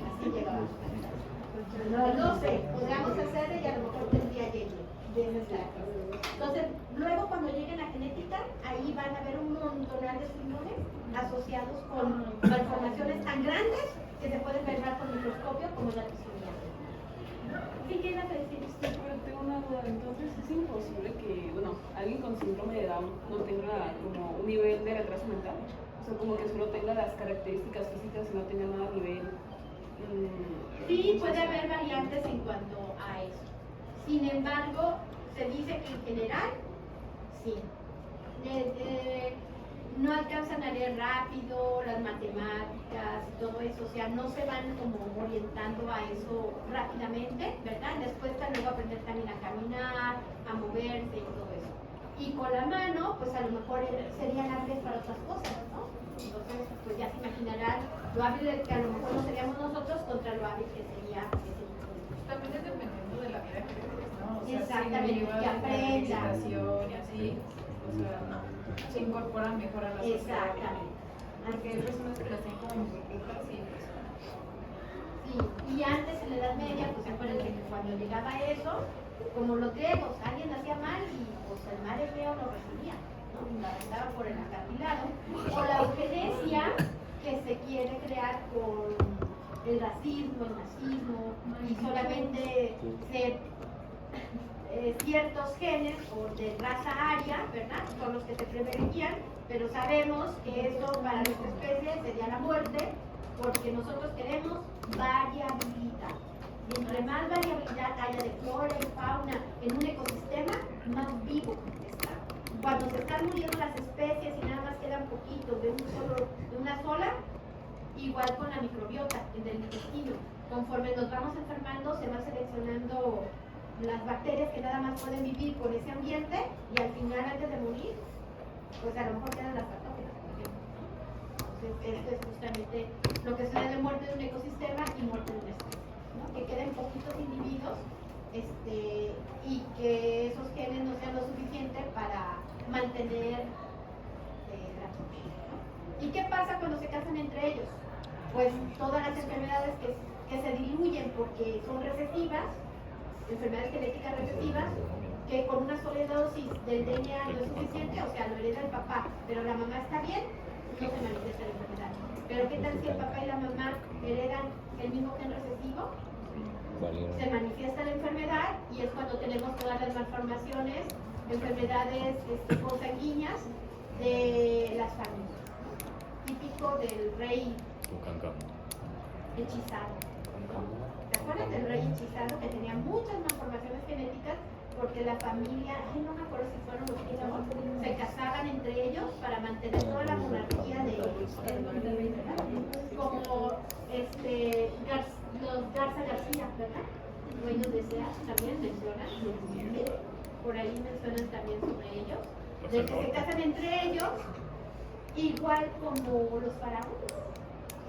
Así llegaba. No sé, podríamos hacerle y a lo mejor tendría entonces, luego cuando llegue la genética, ahí van a ver un montonal de síndromes asociados con malformaciones tan grandes que se pueden ver por microscopio como la trisomía. ¿Sí qué ibas a decir? Pero tengo una duda, entonces es imposible que, bueno, alguien con síndrome de Down no tenga como un nivel de retraso mental, o sea, como que solo tenga las características físicas y no tenga nada a nivel. Sí, puede haber variantes en cuanto a eso. Sin embargo, se dice que en general, sí. No alcanzan a leer rápido las matemáticas y todo eso, o sea, no se van como orientando a eso rápidamente, ¿verdad? Les cuesta luego aprender también a caminar, a moverse y todo eso. Y con la mano, pues a lo mejor serían hábiles para otras cosas, ¿no? Entonces, pues ya se imaginarán lo hábiles que a lo mejor no seríamos nosotros contra lo hábil que sería ese tipo de cosas. También es dependiendo de la vida que tengas, ¿no? O sea, exactamente, si que aprenda. Y así, o sea, se incorporan mejor a la sociedad. Exactamente. Porque hay personas que las tienen como muy poquitas y pues. Sí, y antes en la Edad Media, pues acuérdense que cuando llegaba eso, como los griegos, alguien hacía mal y pues el mal hebreo lo recibía, ¿no? La mandaba por el acantilado. O la eugenesia que se quiere crear con el racismo, el nazismo, y solamente ser ciertos genes o de raza aria, ¿verdad? Son los que se privilegian, pero sabemos que eso para nuestra especie sería la muerte, porque nosotros queremos variabilidad. Y entre más variabilidad haya de flora y fauna en un ecosistema, más vivo está. Cuando se están muriendo las especies y nada más quedan poquitos de una sola, Igual con la microbiota del intestino. Conforme nos vamos enfermando, se van seleccionando las bacterias que nada más pueden vivir con ese ambiente y al final, antes de morir, pues a lo mejor quedan las patógenas, por ejemplo. Entonces, esto es justamente lo que sucede de muerte de un ecosistema y muerte de una especie, ¿no? Que queden poquitos individuos y que esos genes no sean lo suficiente para mantener la especie, ¿no? ¿Y qué pasa cuando se casan entre ellos? Pues todas las enfermedades que se diluyen porque son recesivas, enfermedades genéticas recesivas, que con una sola dosis del DNA no es suficiente, o sea, lo hereda el papá, pero la mamá está bien, no se manifiesta la enfermedad. Pero ¿qué tal si el papá y la mamá heredan el mismo gen recesivo? Se manifiesta la enfermedad y es cuando tenemos todas las malformaciones, enfermedades consanguíneas de las familias, ¿no? Típico del rey hechizado. ¿Te acuerdas del rey hechizado que tenía muchas malformaciones genéticas porque la familia, no me acuerdo si fueron los primos, se casaban entre ellos para mantener toda la monarquía de como los Garza García, ¿verdad? Dueños de SEA también mencionan, por ahí mencionan también sobre ellos, de que se casan entre ellos, igual como los faraones,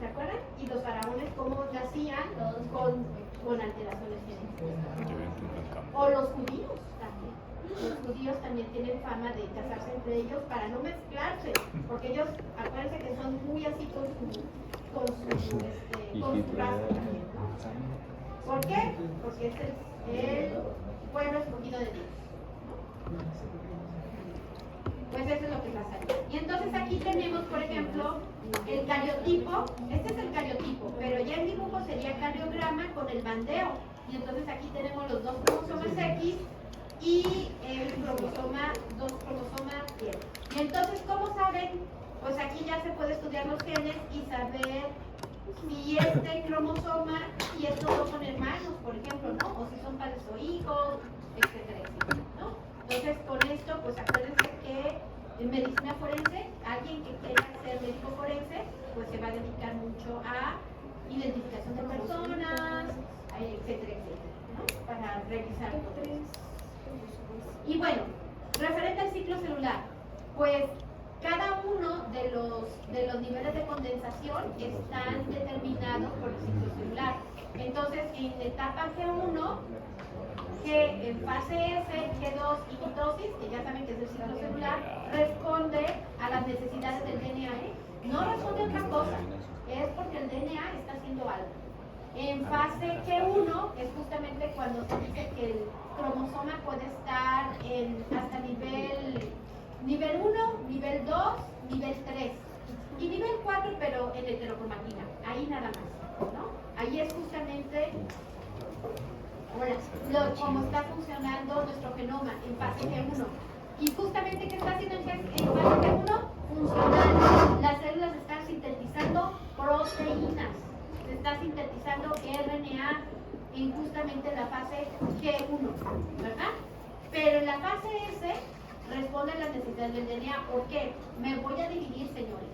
¿se acuerdan? Y los faraones como nacían con alteraciones genéticas. O los judíos también. Los judíos también tienen fama de casarse entre ellos para no mezclarse, porque ellos, acuérdense que son muy así con su raza también, ¿no? ¿Por qué? Porque es el pueblo escogido de Dios, ¿no? Pues eso es lo que pasa ahí. Y entonces aquí tenemos, por ejemplo, el cariotipo. Este es el cariotipo, pero ya el dibujo sería cariograma con el bandeo. Y entonces aquí tenemos los dos cromosomas X y el cromosoma, dos cromosomas Y. Y entonces, ¿cómo saben? Pues aquí ya se puede estudiar los genes y saber si este cromosoma y estos dos son hermanos, por ejemplo, ¿no? O si son padres o hijos, etcétera, etcétera, ¿no? Entonces, con esto, pues acuérdense que en medicina forense, alguien que quiera ser médico forense, pues se va a dedicar mucho a identificación de personas, etcétera, etcétera, ¿no? Para revisar todo eso. Y bueno, referente al ciclo celular, pues cada uno de los niveles de condensación están determinados por el ciclo celular. Entonces, en etapa G1, que en fase S, G2 y mitosis, que ya saben que es el ciclo celular, responde a las necesidades del DNA. No responde a otra cosa, es porque el DNA está haciendo algo. En fase G1 es justamente cuando se dice que el cromosoma puede estar hasta nivel 1, nivel 2, nivel 3 y nivel 4, pero en heterocromatina, ahí nada más, ¿no? Ahí es justamente cómo está funcionando nuestro genoma en fase G1. Y justamente, ¿qué está haciendo en fase G1? Funcional. Las células están sintetizando proteínas, se está sintetizando RNA en justamente la fase G1, ¿verdad? Pero en la fase S responde a las necesidades del DNA. ¿Por qué? Me voy a dividir, señores.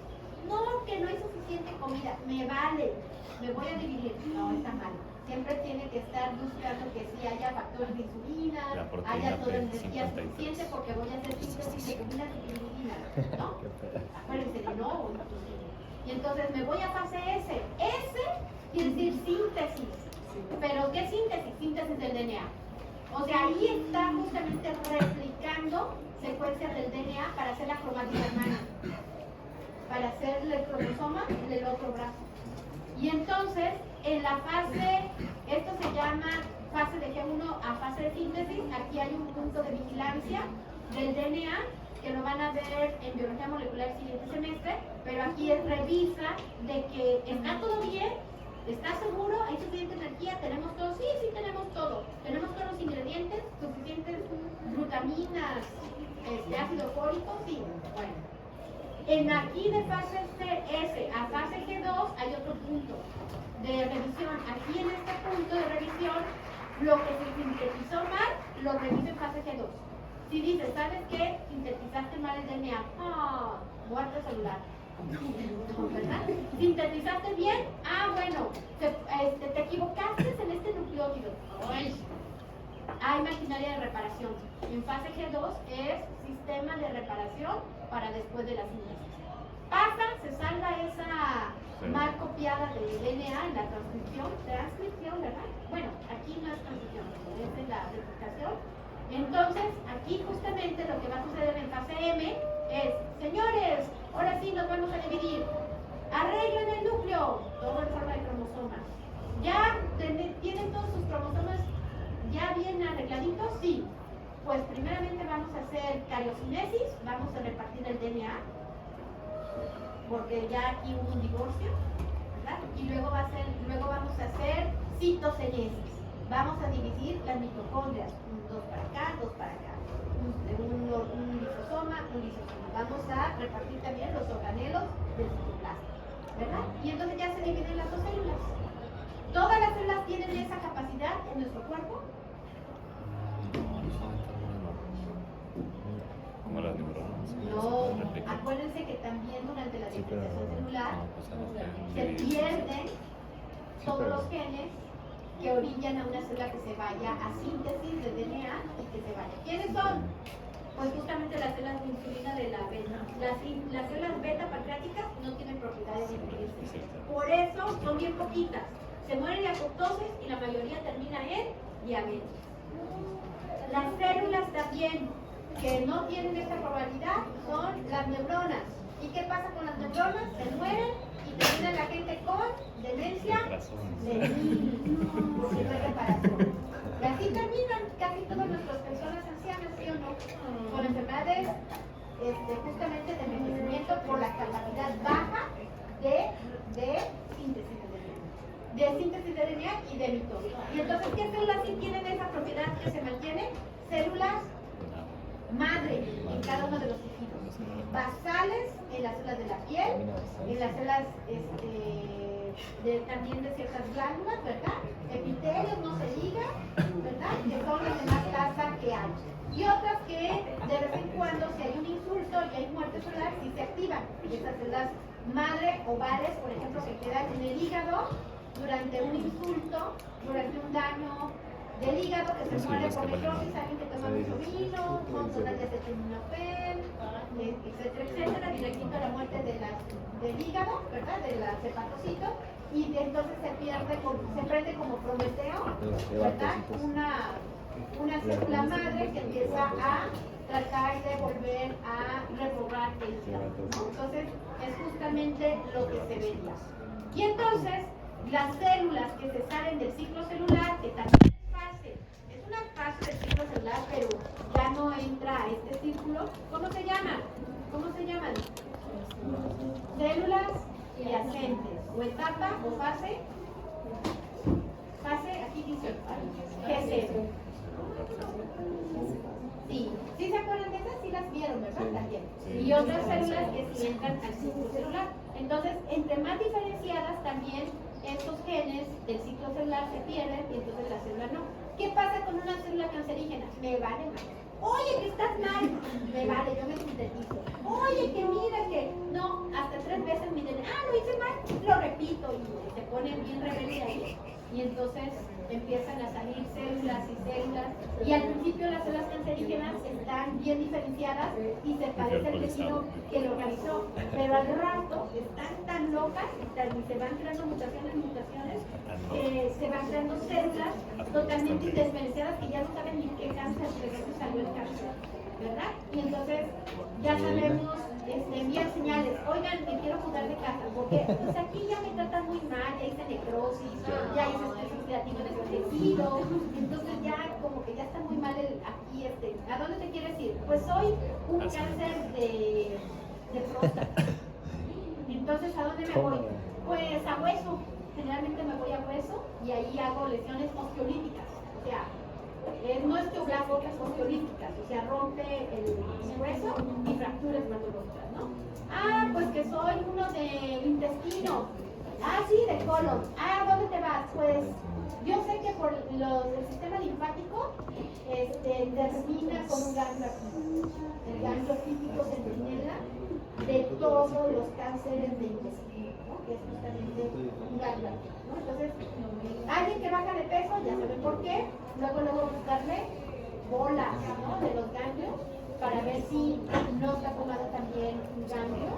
No, que no hay suficiente comida. Me vale. Me voy a dividir. No, está mal. Siempre tiene que estar buscando que sí haya factores de insulina, haya toda la energía suficiente, porque voy a hacer síntesis de proteínas y glicerina, ¿no? Acuérdense de no. Y entonces me voy a fase S. S quiere decir síntesis. ¿Pero qué síntesis? Síntesis del DNA. O sea, ahí está justamente replicando secuencias del DNA para hacer la cromática hermana, para hacer el cromosoma del otro brazo. Y entonces, en la fase, esto se llama fase de G1 a fase de síntesis, aquí hay un punto de vigilancia del DNA, que lo van a ver en biología molecular el siguiente semestre, pero aquí es revisa de que está todo bien. ¿Estás seguro? ¿Hay suficiente energía? ¿Tenemos todo? Sí, sí tenemos todo. ¿Tenemos todos los ingredientes? ¿Suficientes glutaminas? ¿Ácido fólico? Sí. Bueno. En aquí de fase S a fase G2 hay otro punto de revisión. Aquí en este punto de revisión, lo que se sintetizó mal, lo reviso en fase G2. Si dices, ¿sabes qué? Sintetizaste mal el DNA. Muerte celular. ¿Verdad? ¿Sintetizaste bien? Ah, bueno, te equivocaste en este nucleótido. ¡Ay! Hay maquinaria de reparación. En fase G2 es sistema de reparación para después de la síntesis. Pasa, se salva esa mal copiada de DNA en la transcripción, ¿verdad? Bueno, aquí no es transcripción, es en la replicación. Entonces, aquí justamente lo que va a suceder en fase M es, señores, ahora sí nos vamos a dividir. Arreglen el núcleo, todo en forma de cromosomas. ¿Ya tienen todos sus cromosomas ya bien arregladitos? Sí. Pues primeramente vamos a hacer cariocinesis, vamos a repartir el DNA, porque ya aquí hubo un divorcio, ¿verdad? Y luego vamos a hacer citocinesis. Vamos a dividir las mitocondrias, dos para acá, dos para acá. Un lisosoma, un lisosoma. Vamos a repartir también los organelos del citoplasma, ¿verdad? Y entonces ya se dividen las dos células. ¿Todas las células tienen esa capacidad en nuestro cuerpo? Como las neuronas. No, acuérdense que también durante la diferenciación celular se pierden todos los genes que orillan a una célula que se vaya a síntesis de DNA y que se vaya. ¿Quiénes son? Pues justamente las células de insulina de la beta. Las células beta pancreáticas no tienen propiedades de dividirse. Por eso son bien poquitas. Se mueren de apoptosis y la mayoría termina en diabetes. Las células también que no tienen esta probabilidad son las neuronas. ¿Y qué pasa con las neuronas? Se mueren y termina la gente con demencia senil, sin reparación. Y así terminan casi todas nuestras personas ancianas, ¿sí o no? Con enfermedades justamente de envejecimiento por la capacidad baja de síntesis de DNA y de mitosis. Y entonces, ¿qué células sí tienen esa propiedad que se mantiene? Células madre en cada uno de los tejidos. Basales en las células de la piel, en las células también de ciertas glándulas, ¿verdad? Epitelios, no se diga, ¿verdad? Que son las de más tasa que hay. Y otras que de vez en cuando, si hay un insulto y hay muerte celular, sí se activan. Y estas células madre ovales, por ejemplo, que quedan en el hígado durante un insulto, durante un daño del hígado que se muere por necrosis, alguien que toma mucho vino, montones de acetaminofén, etcétera, etcétera, directito a la muerte del hígado, ¿verdad? Del hepatocito, y entonces se prende como Prometeo, ¿verdad? Una célula madre que empieza a tratar de volver a repoblar el hígado, ¿no? Entonces es justamente lo que se vería. Y entonces las células que se salen del ciclo celular, que también es una fase del ciclo celular, pero ya no entra a este círculo, ¿cómo se llaman? ¿Cómo se llaman? Células yacentes, o etapa o fase, aquí dice G0. Sí se acuerdan de esas, sí las vieron, ¿verdad? También. Y otras células que sí entran al ciclo celular. Entonces, entre más diferenciadas también estos genes del ciclo celular se pierden y entonces la célula no. ¿Qué pasa con una célula cancerígena? Me vale mal. Oye, que estás mal. Me vale, yo me sintetizo. Oye, que mira que no, hasta 3 veces mi DNA, lo hice mal, lo repito y se ponen bien rebelde ahí. Y entonces empiezan a salir células y células. Y al principio las células cancerígenas están bien diferenciadas y se parece al tejido que lo organizó. Pero al rato están tan locas y se van creando mutaciones, se van creando células totalmente diferenciadas que ya no saben ni qué cáncer, de dónde salió el cáncer, ¿verdad? Y entonces ya sabemos, envían señales, oigan, me quiero mudar de casa, porque pues aquí ya me tratan muy mal, ya hice necrosis, ya hice estrés creativo en el tejido, entonces ya como que ya está muy mal aquí, ¿a dónde te quieres ir? Pues soy un cáncer de próstata. Entonces, ¿a dónde me voy? Pues a hueso. Generalmente me voy a hueso y ahí hago lesiones osteolíticas. O sea, no osteoblásticas, osteolíticas. O sea, rompe el hueso y fracturas hematológicas, ¿no? Ah, pues que soy uno de intestino. Ah, sí, de colon. Ah, ¿dónde te vas? Pues yo sé que por el sistema linfático termina con un ganglio aquí. El ganglio típico centinela de todos los cánceres de intestino, ¿no? Que es justamente un ganglio aquí, ¿no? Entonces, alguien que baja de peso, ya sabe por qué. Luego buscarle bolas, ¿no? De los ganglios para ver si no está formado también un ganglio.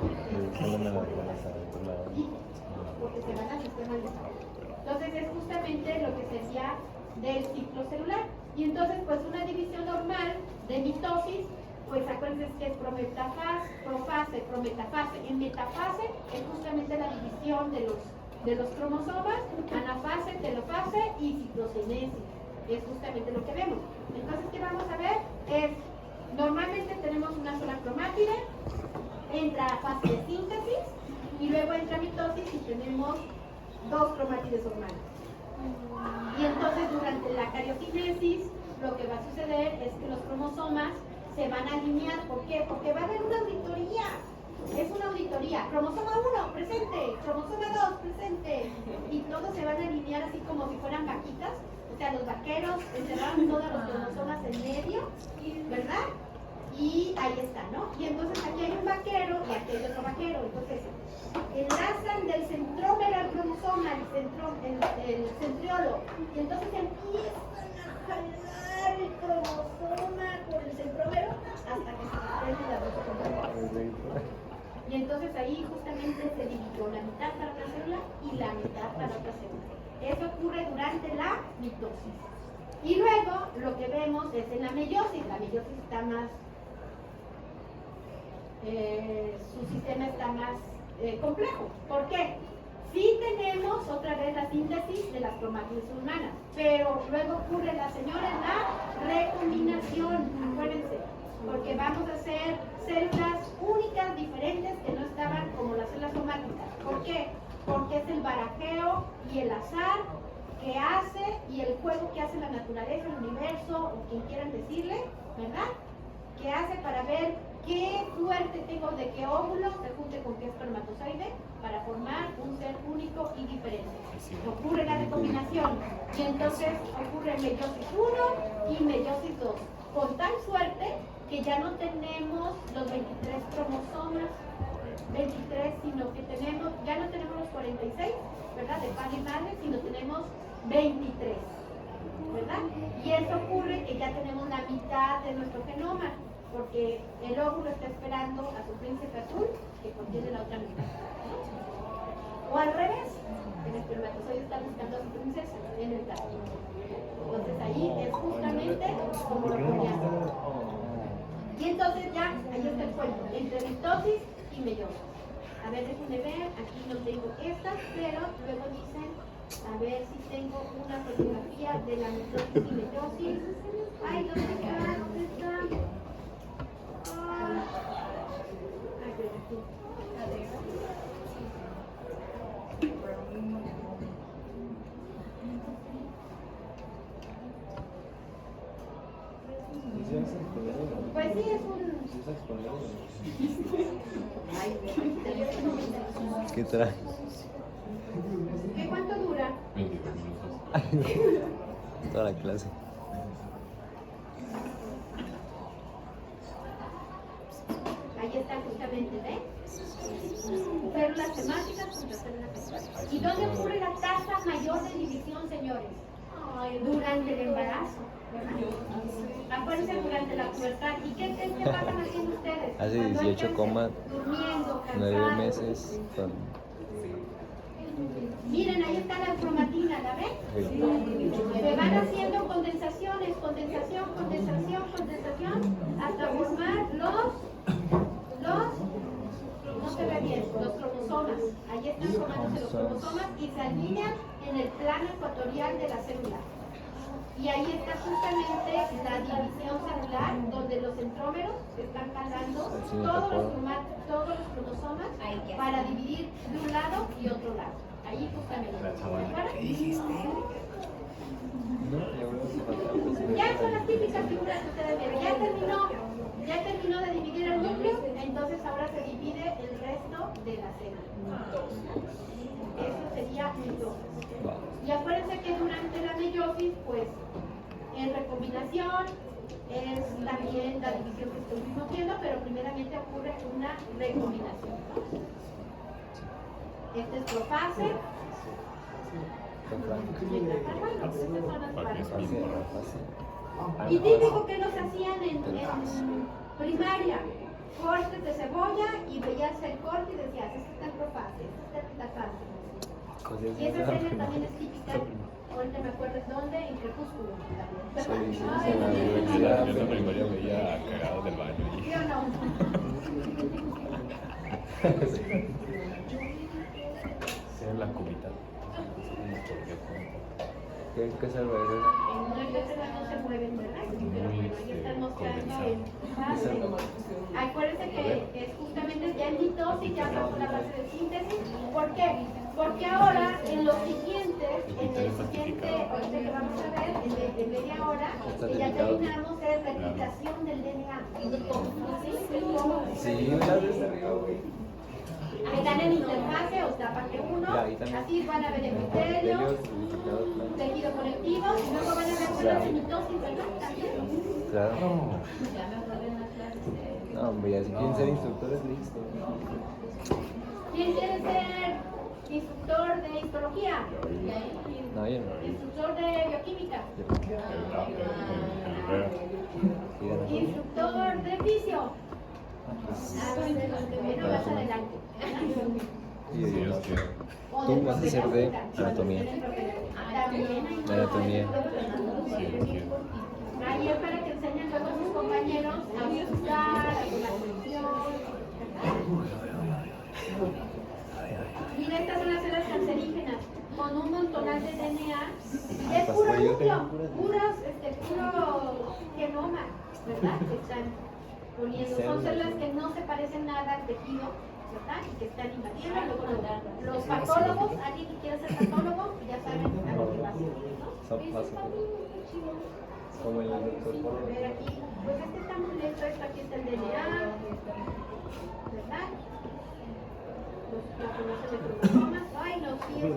Porque se van al sistema linfático. Entonces es justamente lo que se decía del ciclo celular. Y entonces pues una división normal de mitosis, pues acuérdense que es profase, prometafase. En metafase es justamente la división de los cromosomas, anafase, telofase y citocinesis. Es justamente lo que vemos. Entonces, ¿qué vamos a ver? Normalmente tenemos una sola cromátide, entra a fase de síntesis y luego entra mitosis y tenemos dos cromátides hormonales. Y entonces durante la cariocinesis lo que va a suceder es que los cromosomas se van a alinear. ¿Por qué? Porque va a haber una auditoría. Es una auditoría. Cromosoma 1, presente. Cromosoma 2, presente. Y todos se van a alinear así como si fueran vaquitas. O sea, los vaqueros encerraron todos los cromosomas en medio, ¿verdad? Y ahí está, ¿no? Y entonces aquí hay un vaquero y aquí hay otro vaquero. Entonces enlazan del centrómero al cromosoma, el centriolo. Y entonces empiezan a jalar el cromosoma por el centrómero hasta que se desprenden las dos cromosomas. Y entonces ahí justamente se dividió la mitad para una célula y la mitad para otra célula. Eso ocurre durante la mitosis. Y luego lo que vemos es en la meiosis. La meiosis está más, su sistema está más complejo. ¿Por qué? Sí tenemos otra vez la síntesis de las cromátides humanas, pero luego ocurre la recombinación, acuérdense, porque vamos a hacer células únicas, diferentes, que no estaban como las células somáticas. ¿Por qué? Porque es el barajeo y el azar que hace y el juego que hace la naturaleza, el universo, o quien quieran decirle, ¿verdad? Que hace para ver qué suerte tengo de que óvulo se junte con qué espermatozoide para formar un ser único y diferente. Ocurre la recombinación y entonces ocurre meiosis 1 y meiosis 2. Con tal suerte que ya no tenemos los 23 cromosomas, 23, sino que ya no tenemos los 46, ¿verdad? De padre y madre, sino tenemos 23, ¿verdad? Y eso ocurre que ya tenemos la mitad de nuestro genoma, porque el óvulo está esperando a su príncipe azul que contiene la otra mitad, ¿no? O al revés, el espermatozoide está buscando a su princesa en el tacto. Entonces ahí es justamente como lo comienza. Y entonces ya, ahí está el cuento, entre mitosis y meiosis. A ver, déjenme ver, aquí no tengo estas, pero luego dicen, a ver si tengo una fotografía de la mitosis y meiosis. Ay, ¿dónde está? ¿Dónde está? Ay, pero aquí. Pues sí, es un... Ay, ¿Qué traes? ¿qué cuánto dura? Toda la clase. Ahí está justamente, ¿ves? Células temáticas contra células sexuales. ¿Y dónde ocurre la tasa mayor de división, señores? Durante el embarazo, ¿verdad? Acuérdense durante la pubertad. ¿Y qué pasan haciendo ustedes? Hace Cuando hay 18, durmiendo, 9 cansados. meses con... Miren, ahí está la cromatina, ¿la ven? Se van haciendo condensaciones, condensación, hasta formar no se ve bien, los cromosomas. Ahí están formándose los cromosomas y se alinean en el plano ecuatorial de la célula. Y ahí está justamente la división celular, donde los centrómeros están jalando todos los cromosomas para dividir de un lado y otro lado. Ahí justamente. ¿Qué dijiste? Ya son las típicas figuras que ustedes ven. Ya terminó de dividir el núcleo, entonces ahora se divide el resto momento de la célula. Eso sería mitosis. Va. Y acuérdense que durante la meiosis, pues, en recombinación es también la división que estuvimos viendo, pero primeramente ocurre una recombinación, ¿no? Esta es profase. Y típico que nos hacían en primaria, cortes de cebolla y veías el corte y decías, este está en profase, este está en metafase. Y esa serie también es típica, ahorita me acuerdo dónde, en Crepúsculo. Yo en la primaria veía cagados del baño. ¿Sí o no? Sí, en la cubita. ¿Qué salva es eso? En nuestras células no se mueven, ¿verdad? Pero bueno, ahí están mostrando el fase. Acuérdense que es justamente ya en mitosis, ya pasó la fase de síntesis. ¿Por qué? Porque ahora en lo siguiente, en el siguiente, ahorita que vamos a ver, en media hora, que ya terminamos, es replicación del DNA. Sí, muchas veces arriba, güey. Ahí están en interfase, o sea, parte 1, Ya, ahí también. así van a ver epitelios, tejido conectivo, y luego van a ver células de mitosis, ¿verdad? También. Claro. Ya me acordé en la clase. No, hombre, ya si quieren ser instructores, listo. ¿Quién quiere ser instructor de histología? No, yo no. ¿Instructor de bioquímica? ¿Instructor de fisio? Bueno, más adelante. O Tú de vas a ser de propedéutica. anatomía. También. De anatomía. Ahí es para que enseñen luego a sus compañeros a usar, a tomar posición. Mira, estas son las células cancerígenas con un montonal de DNA. Es puro núcleo, puro genoma, ¿verdad? Que están poniendo. Son células que no se parecen nada al tejido, ¿verdad? Y que están invadiendo. Luego los patólogos, alguien que quiera ser patólogo, ya saben a lo que va a hacer, ¿no? Como el A ver aquí, pues este está muy lento, esto aquí está el DNA, ¿verdad? Los conocen de cromosomas. Ay, no, sí, es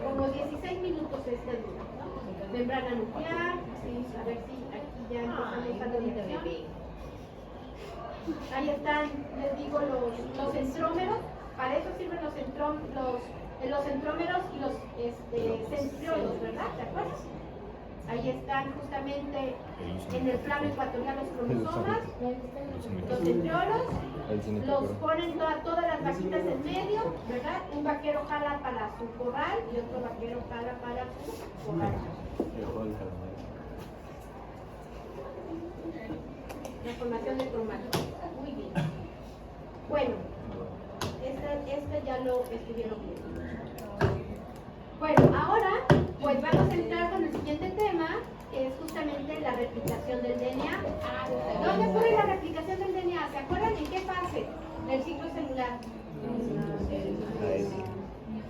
como 16 minutos este dura, ¿no? Membrana nuclear, sí, a ver si aquí ya empezamos a la dirección. Ahí están, les digo, los centrómeros. Para eso sirven los centrómeros y los centriolos, ¿verdad? ¿Te acuerdas? Ahí están justamente en el plano ecuatorial los cromosomas, los centriolos, los ponen todas las vaquitas en medio, ¿verdad? Un vaquero jala para su corral y otro vaquero jala para su corral. La formación de cromáticos. Muy bien. Bueno, este ya lo estuvieron viendo. Bueno, ahora pues vamos a entrar con el siguiente tema, que es justamente la replicación del DNA. ¿Dónde ocurre la replicación del DNA? ¿Se acuerdan en qué fase del ciclo celular?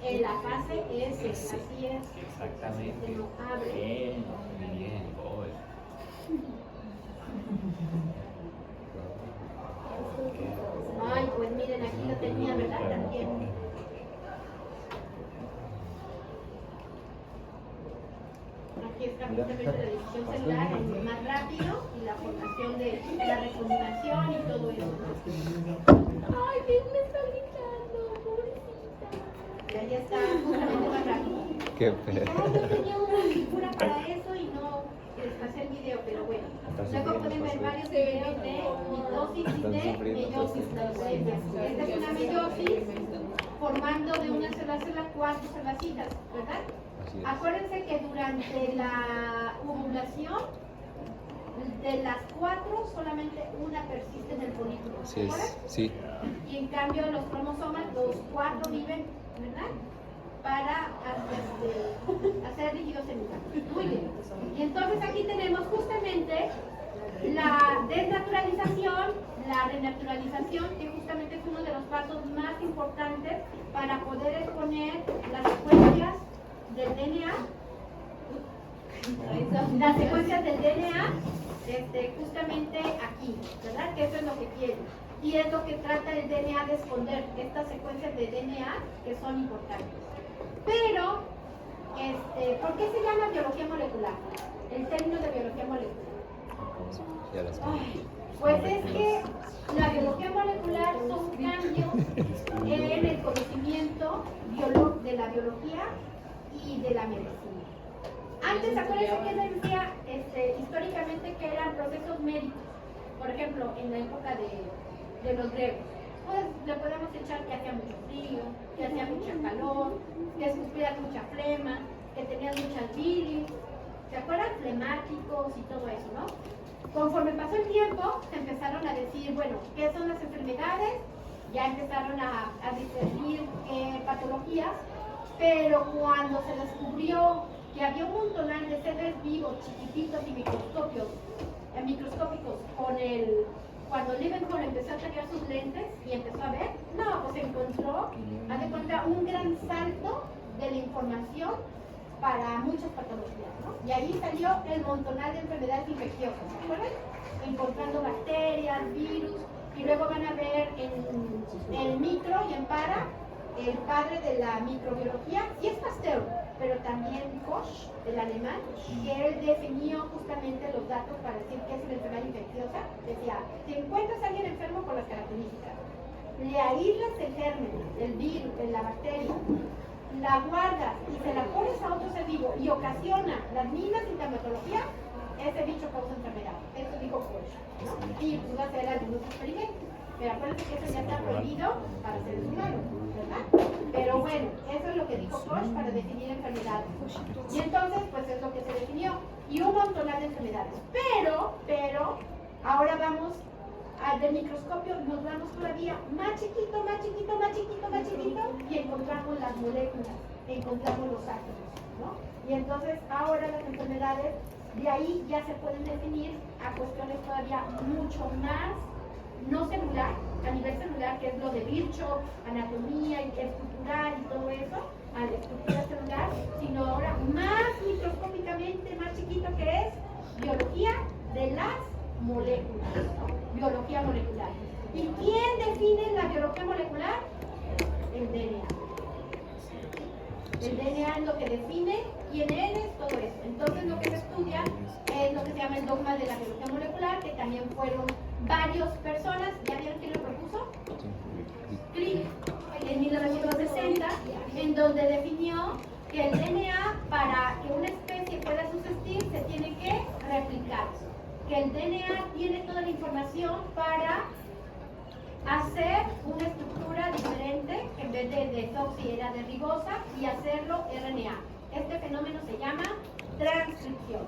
En la fase S, así es. Exactamente. Se nos abre. Bien, bien, boy. Ay, pues miren, aquí lo tenía, ¿verdad? También. Aquí está justamente la división celular, es más rápido y la formación de la recombinación y todo eso. Ay, me está gritando, pobrecita. Y ahí está justamente más rápido. Qué Yo tenía una figura para eso y no les pasé el video, pero bueno. Luego pueden ver varios videos de mitosis y de meiosis. Esta es una meiosis formando de una sola célula 4 células, ¿verdad? Acuérdense que durante la ovulación, de las 4, solamente una persiste en el folículo. Así es, sí. Y en cambio los cromosomas, los 4 viven, ¿verdad? Para hacer líquido celular. Muy bien. Y entonces aquí tenemos justamente la desnaturalización, la renaturalización, que justamente es uno de los pasos más importantes para poder exponer las secuencias del DNA. Las secuencias del DNA, justamente aquí, ¿verdad? Que eso es lo que quieren. Y es lo que trata el DNA de esconder, estas secuencias de DNA que son importantes. Pero, ¿por qué se llama biología molecular? El término de biología molecular. Ya las Ay, pues es que la biología molecular son cambios en el conocimiento de la biología y de la medicina. Antes, acuérdense que les decía históricamente que eran procesos médicos. Por ejemplo, en la época de los griegos, pues le podemos echar que hacía mucho frío, que hacía mucha calor, que escupían mucha flema, que tenían muchas bilis. ¿Se acuerdan? Flemáticos y todo eso, ¿no? Conforme pasó el tiempo, se empezaron a decir, bueno, ¿qué son las enfermedades? Ya empezaron a discernir patologías, pero cuando se descubrió que había un montonal de seres vivos, chiquititos y microscópicos, cuando Leeuwenhoek empezó a sacar sus lentes y empezó a ver, no, pues encontró, haz de cuenta, un gran salto de la información para muchas patologías, ¿no? Y ahí salió el montonal de enfermedades infecciosas, ¿se acuerdan? Encontrando bacterias, virus, y luego van a ver en micro y en para el padre de la microbiología, y es Pasteur, pero también Koch, el alemán, que él definió justamente los datos para decir qué es una enfermedad infecciosa. Decía, si encuentras a alguien enfermo con las características, le aíslas el germen, el virus, la bacteria, la guardas y se la pones a otro ser vivo y ocasiona las mismas sintomatologías, ese bicho causa enfermedad. Eso dijo Koch, ¿no? Y pudo hacer algunos experimentos. Pero acuérdense que eso ya está prohibido para seres humanos, ¿verdad? Pero bueno, eso es lo que dijo Koch para definir enfermedades. Y entonces, pues es lo que se definió. Y un montón de enfermedades. Pero, ahora vamos del microscopio, nos vamos todavía más chiquito, y encontramos las moléculas, encontramos los átomos, ¿no? Y entonces, ahora las enfermedades, de ahí ya se pueden definir a cuestiones todavía mucho más no celular, a nivel celular, que es lo de Virchow, anatomía y estructural y todo eso, a la estructura celular, sino ahora más microscópicamente, más chiquito, que es biología de las moléculas, ¿no? Biología molecular. ¿Y quién define la biología molecular? El DNA. El DNA es lo que define quién eres, todo eso. Entonces lo que se estudia es lo que se llama el dogma de la biología molecular, que también fueron varias personas. ¿Ya vieron quién lo propuso? Crick, en 1960, en donde definió que el DNA, para que una especie pueda subsistir, se tiene que replicar. Que el DNA tiene toda la información para hacer una estructura diferente, que en vez de desoxi era de ribosa, y hacerlo RNA. Este fenómeno se llama transcripción.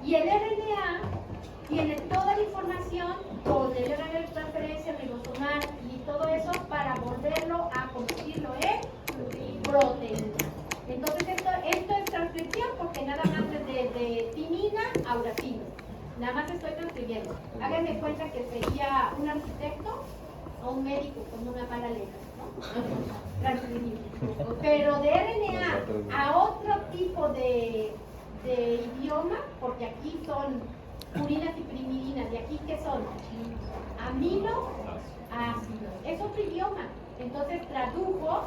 Y el RNA tiene toda la información con el RNA de transferencia ribosomal y todo eso para volverlo a convertirlo en proteína. Entonces esto es transcripción, porque nada más es de timina a uracilo. Nada más estoy transcribiendo. Háganme cuenta que sería un arquitecto o un médico con una mala letra, ¿no? Transcribir. Pero de RNA a otro tipo de idioma, porque aquí son purinas y primirinas, y aquí ¿qué son? Aminoácidos. Es otro idioma. Entonces tradujo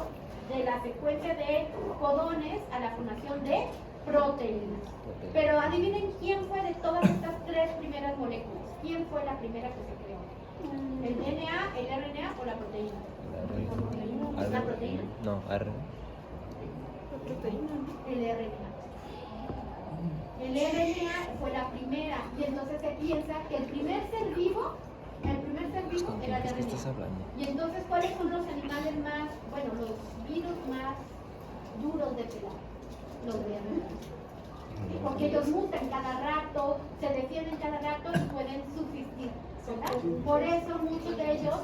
de la secuencia de codones a la formación de proteínas. Pero adivinen quién fue de todas estas tres primeras moléculas. ¿Quién fue la primera que se creó? ¿El DNA, el RNA o la proteína? ¿La proteína? No, R. El RNA. El RNA fue la primera, y entonces se piensa que el primer ser vivo era el ¿Qué estás RNA. hablando? Y entonces, ¿cuáles son los animales más, los virus más duros de pelar? Los de RNA. Porque ellos mutan cada rato, se defienden cada rato y pueden subsistir, ¿verdad? Por eso muchos de ellos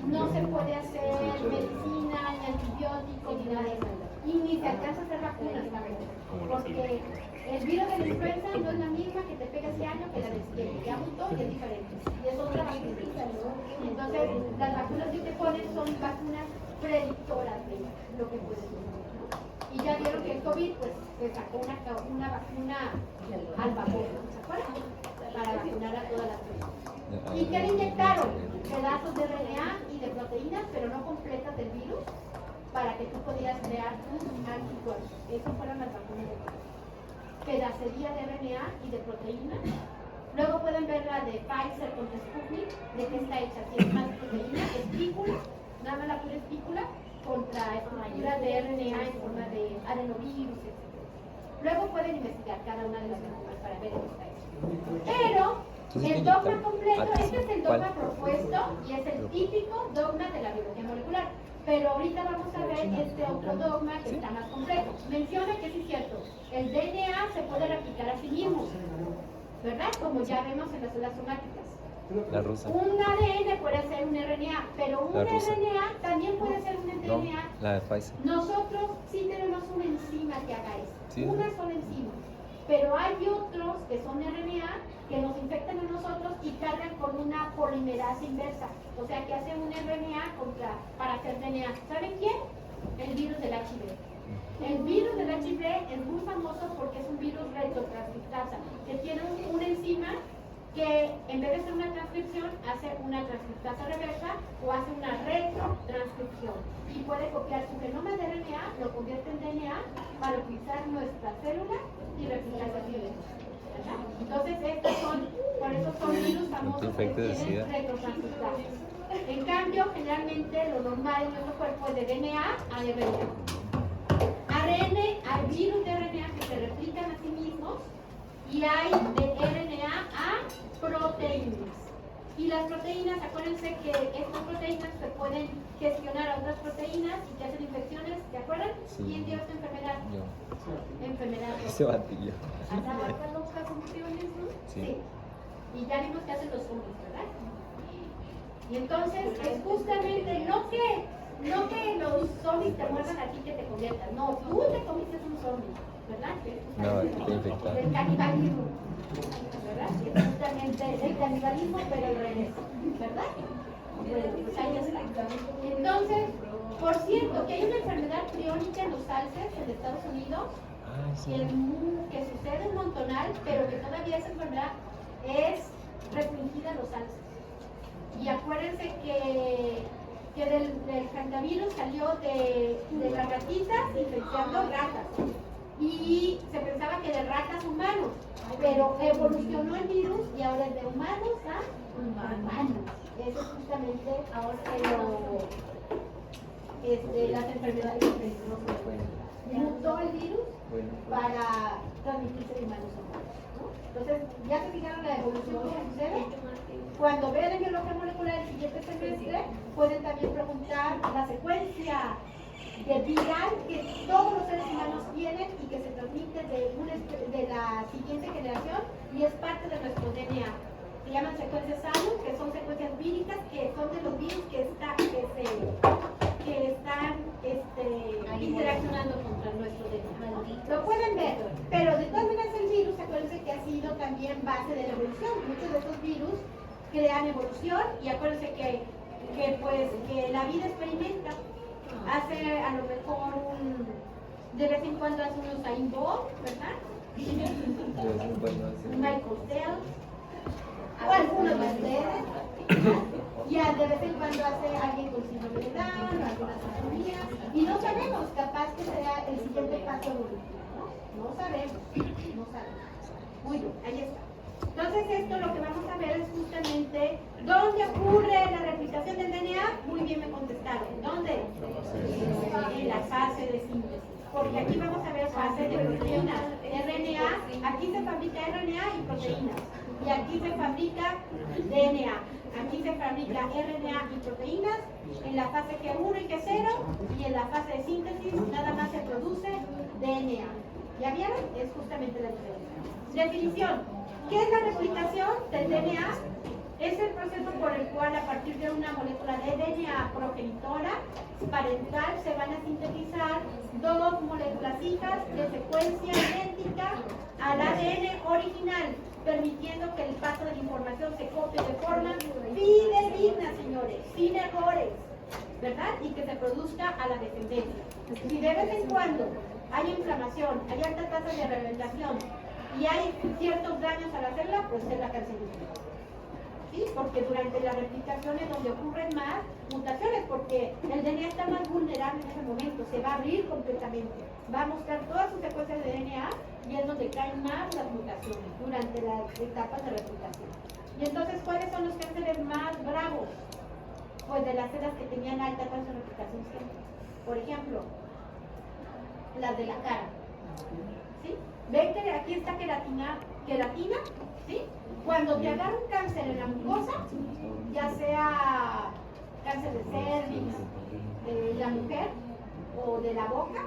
no se puede hacer medicina, ni antibióticos, ni nada de eso. Y ni se alcanza a hacer vacunas, la verdad. Porque el virus de la influenza no es la misma que te pega este año que la del siguiente. Ya mutó y es diferente. Y es otra vacuna. Entonces, las vacunas que te ponen son vacunas predictoras de lo que puede suceder, ¿no? Y ya vieron que el COVID, pues, se sacó una vacuna al vapor, ¿no? ¿Se acuerdan? Para vacunar a todas las personas. ¿Y qué le inyectaron? Pedazos de RNA y de proteínas, pero no completas del virus, para que tú pudieras crear tus anticuerpos. Esas fueron las vacunas de virus. Pedacería de RNA y de proteínas. Luego pueden ver la de Pfizer contra Sputnik, de qué está hecha. Si es más proteína, espícula, nada más la pura espícula, contra estructuras de RNA en forma de adenovirus, etc. Luego pueden investigar cada una de las vacunas para ver qué está hecha. Pero el dogma completo, este es el dogma propuesto y es el típico dogma de la biología molecular. Pero ahorita vamos a ver este otro dogma que está más completo. Menciona que sí es cierto, el DNA se puede replicar a sí mismo, ¿verdad? Como ya vemos en las células somáticas. La rusa. Un ADN puede ser un RNA, pero un La rusa. RNA también puede ser un No, DNA. la de Pfizer. Nosotros sí tenemos una enzima que haga eso, Sí. una sola enzima. Pero hay otros que son RNA que nos infectan a nosotros y cargan con una polimerasa inversa. O sea que hacen un RNA para hacer DNA. ¿Saben quién? El virus del HIV. El virus del HIV es muy famoso porque es un virus retrotranscriptasa, que tiene una enzima que en vez de hacer una transcripción, hace una transcriptasa reversa o hace una retrotranscripción. Y puede copiar su genoma de RNA, lo convierte en DNA para utilizar nuestra célula y replicarse así dentro, ¿verdad? Entonces, por eso son virus famosos que tienen retrotranscriptasas. En cambio, generalmente lo normal en nuestro cuerpo es de DNA a RNA. Hay virus de RNA que se replican a sí mismos y hay de RNA a proteínas. Y las proteínas, acuérdense que estas proteínas se pueden gestionar a otras proteínas y que hacen infecciones, ¿de acuerdo? Sí. ¿Quién dio esta enfermedad? Yo. Enfermedad. Ese batillo. ¿Hasta las funciones, no? Sí. Y ya vimos que hacen los zombies, ¿verdad? Y entonces es justamente no que los zombies te muerdan a ti que te conviertan, no, tú te comiste un zombie, ¿verdad? No, que te infectaron. El canibalismo, ¿verdad? Que es justamente el canibalismo, pero al revés, ¿verdad? Bueno, pues ahí está. Entonces, por cierto, que hay una enfermedad crónica en los alces en Estados Unidos Ay, sí. que sucede un montonal, pero que todavía esa enfermedad es restringida a los alces. Y acuérdense que del hantavirus salió de las ratitas infectando ratas. Y se pensaba que de ratas humanos, pero evolucionó el virus y ahora es de humanos a humanos. Eso es justamente ahora las enfermedades infecciosas. Mutó el virus para transmitirse de humanos a humanos, ¿no? Entonces, ya se fijaron la evolución que sucede. Cuando vean en biología molecular el siguiente semestre, pueden también preguntar la secuencia de viral que todos los seres humanos tienen y que se transmite de la siguiente generación y es parte de nuestro DNA. Se llaman secuencias SALU, que son secuencias víricas, que son de los virus que están interaccionando contra nuestro DNA. Lo pueden ver, pero de todas maneras el virus, acuérdense que ha sido también base de la evolución. Muchos de estos virus crean evolución y acuérdense que la vida experimenta. Hace a lo mejor de vez en cuando hace unos Usain Bolt, ¿verdad? Un Michael Phelps, o algunos de ustedes. Y de vez en cuando hace alguien con síndrome de Down, algunas anatomías, y no sabemos, capaz que sea el siguiente paso evolutivo, ¿no? No sabemos. Muy bien, ahí está. Entonces esto lo que vamos a ver es justamente dónde ocurre la replicación del DNA. Muy bien me contestaron. ¿Dónde? En la fase de síntesis. Porque aquí vamos a ver fase de proteínas. RNA, aquí se fabrica RNA y proteínas. Y aquí se fabrica DNA. Aquí se fabrica RNA y proteínas. En la fase G1 y G0 y en la fase de síntesis nada más se produce DNA. ¿Ya vieron? Es justamente la diferencia. Definición. ¿Qué es la replicación del DNA? Es el proceso por el cual a partir de una molécula de DNA progenitora parental se van a sintetizar dos moléculas hijas de secuencia idéntica al ADN original, permitiendo que el paso de la información se copie de forma fidedigna, señores, sin errores, ¿verdad? Y que se produzca a la descendencia. Si de vez en cuando hay inflamación, hay alta tasa de revelación y hay ciertos daños a la célula, pues es la cancerígena. ¿sí? Porque durante la replicación es donde ocurren más mutaciones, porque el DNA está más vulnerable en ese momento, se va a abrir completamente, va a mostrar todas sus secuencias de DNA y es donde caen más las mutaciones durante las etapas de replicación. Y entonces, ¿cuáles son los cánceres más bravos? Pues de las células que tenían alta tasa de replicación siempre. Por ejemplo, las de la cara. ¿Sí? ¿Ven que aquí está queratina? ¿Sí? Cuando te agarra un cáncer en la mucosa, ya sea cáncer de cervix, de la mujer o de la boca,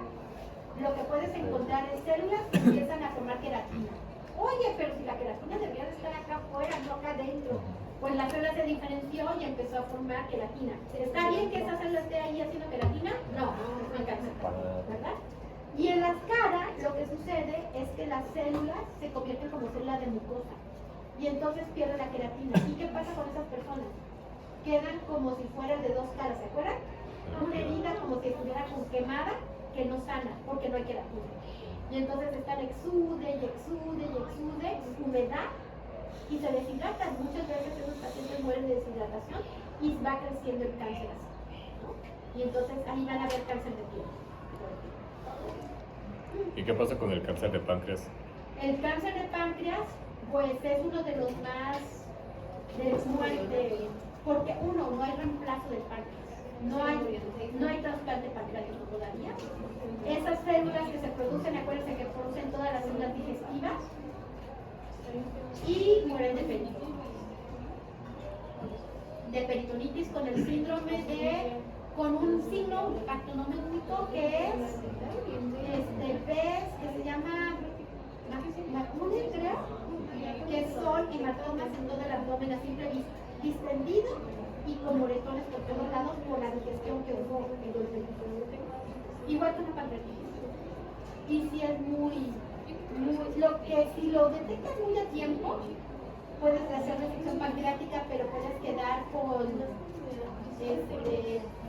lo que puedes encontrar es células que empiezan a formar queratina. Oye, pero si la queratina debería de estar acá afuera, no acá adentro. Pues la célula se diferenció y empezó a formar queratina. ¿Está bien que esa célula esté ahí haciendo queratina? No, es un cáncer, ¿verdad? Y en las caras lo que sucede es que las células se convierten como células de mucosa y entonces pierde la queratina. ¿Y qué pasa con esas personas? Quedan como si fueran de dos caras, ¿se acuerdan? Una herida como si estuviera con quemada que no sana porque no hay queratina. Y entonces están exude y exude y exude humedad y se deshidratan. Muchas veces esos pacientes mueren de deshidratación y va creciendo el cáncer así, ¿no? Y entonces ahí van a haber cáncer de piel. ¿Y qué pasa con el cáncer de páncreas? El cáncer de páncreas, pues es uno de los más de muerte, porque uno, no hay reemplazo del páncreas, no hay trasplante pancreático todavía. Esas células que se producen, acuérdense que producen todas las células digestivas y mueren de peritonitis. De peritonitis con el síndrome con un signo pactonomístico que es pez, que se llama Macune, creo, que son hematomas en todo el abdomen, así distendido y con moretones por todos lados por la digestión que hubo en el peritonitis. Igual que una pancreatitis. Y si es si lo detectas muy a tiempo, puedes hacer resección pancreática, pero puedes quedar con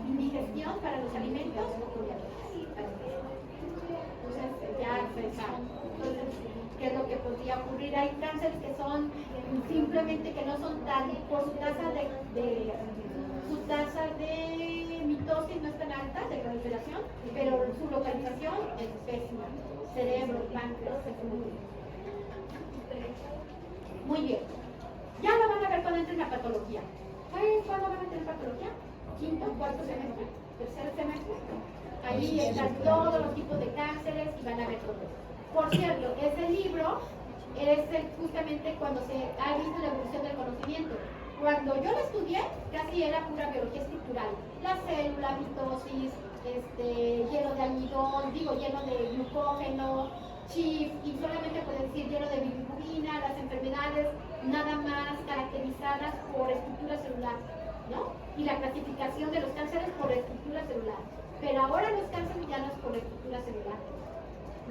indigestión para los alimentos o con diabetes. Entonces ya se sabe. Entonces, ¿qué es lo que podría ocurrir? Hay cánceres que son simplemente que no son tan, por su tasa de mitosis no es tan alta, de proliferación, pero su localización es pésima. Cerebro, páncreas, muy bien. Ya lo van a ver cuando entre en la patología. ¿Cuándo van a tener patología? ¿Quinto, cuarto semestre? ¿Tercer semestre? Ahí están todos los tipos de cánceres y van a ver todo eso. Por cierto, ese libro es justamente cuando se ha visto la evolución del conocimiento. Cuando yo lo estudié, casi era pura biología estructural. La célula, mitosis, lleno de almidón, lleno de glucógeno, chip, y solamente puede decir lleno de bilirrubina, las enfermedades nada más caracterizadas por estructura celular, ¿no? Y la clasificación de los cánceres por estructura celular. Pero ahora los cánceres ya no es por estructura celular.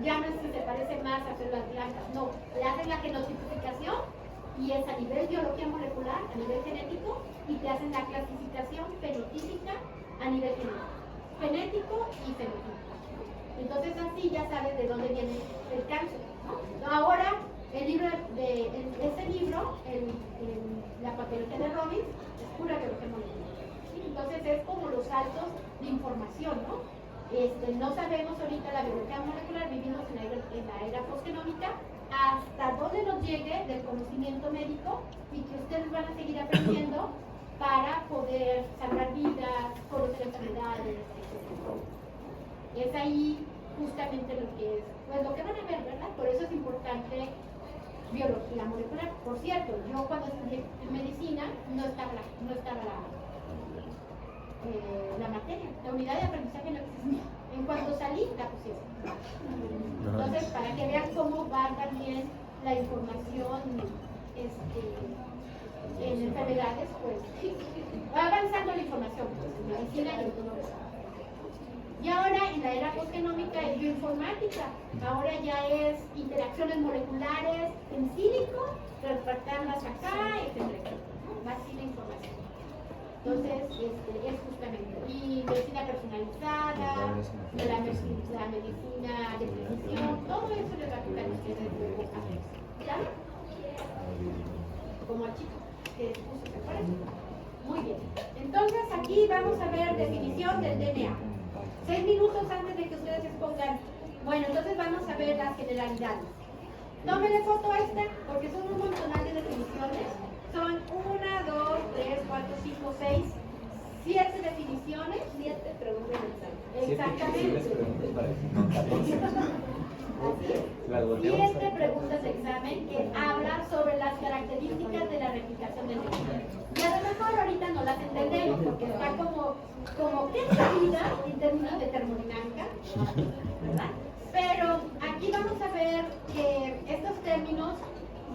Ya no es que se parece más a células blancas, no. Le hacen la genotipificación y es a nivel biología molecular, a nivel genético, y te hacen la clasificación fenotípica a nivel genético y fenotípico. Entonces así ya sabes de dónde viene el cáncer, ¿no? Ahora, ese libro, la patología de Robbins, es pura biología molecular. ¿Sí? Entonces es como los saltos de información, ¿no? No sabemos ahorita la biología molecular, vivimos en la era postgenómica, hasta dónde nos llegue del conocimiento médico y que ustedes van a seguir aprendiendo para poder salvar vidas, conocer enfermedades, etc. Es ahí justamente lo que es, pues lo que van a ver, ¿verdad? Por eso es importante biología molecular. Por cierto, yo cuando estudié medicina no estaba la materia, la unidad de aprendizaje no existía. En cuanto salí, la pusieron. Entonces, para que vean cómo va también la información en enfermedades, pues va avanzando la información, pues, en medicina y en todo eso. Y ahora en la era postgenómica es bioinformática. Ahora ya es interacciones moleculares en sílico, transportarlas acá, etc. Va así la información. Entonces, es justamente. Y medicina personalizada, la medicina de precisión, todo eso les va a tocar a ustedes de boca. ¿Claro? Como al chico. que expuso, ¿se acuerdan? Muy bien. Entonces aquí vamos a ver definición del DNA. 6 minutos antes de que ustedes expongan. Bueno, entonces vamos a ver las generalidades. Tómenle foto a esta, porque son un montonal de definiciones. Son 1, 2, 3, 4, 5, 6, 7 definiciones. 7 preguntas de examen. Exactamente. Así es. 7 preguntas de examen que hablan sobre las características de la replicación del DNA. Y a lo mejor ahorita no las entendemos porque está como ¿qué es la vida en términos de termodinámica? ¿Verdad? Pero aquí vamos a ver que estos términos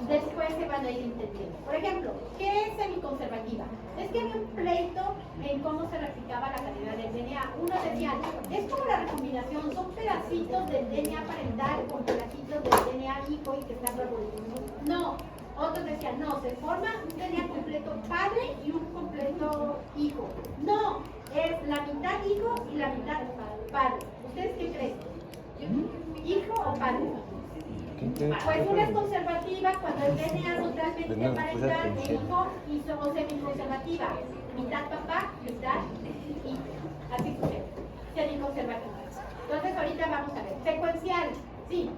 después se van a ir entendiendo. Por ejemplo, ¿qué es semiconservativa? Es que había un pleito en cómo se replicaba la calidad del DNA. Uno decía, es como la recombinación, son pedacitos del DNA parental con pedacitos del DNA hijo y que están revolucionados. No. Otros decían, no, se forma un DNA completo padre y un completo hijo. No, es la mitad hijo y la mitad padre. ¿Ustedes qué creen? ¿Hijo o padre? Pues una es conservativa cuando el DNA totalmente parental de hijo y somos semiconservativa. Mitad papá, mitad hijo. Así sucede. Semiconservativa. Entonces ahorita vamos a ver. Secuencial. Sí.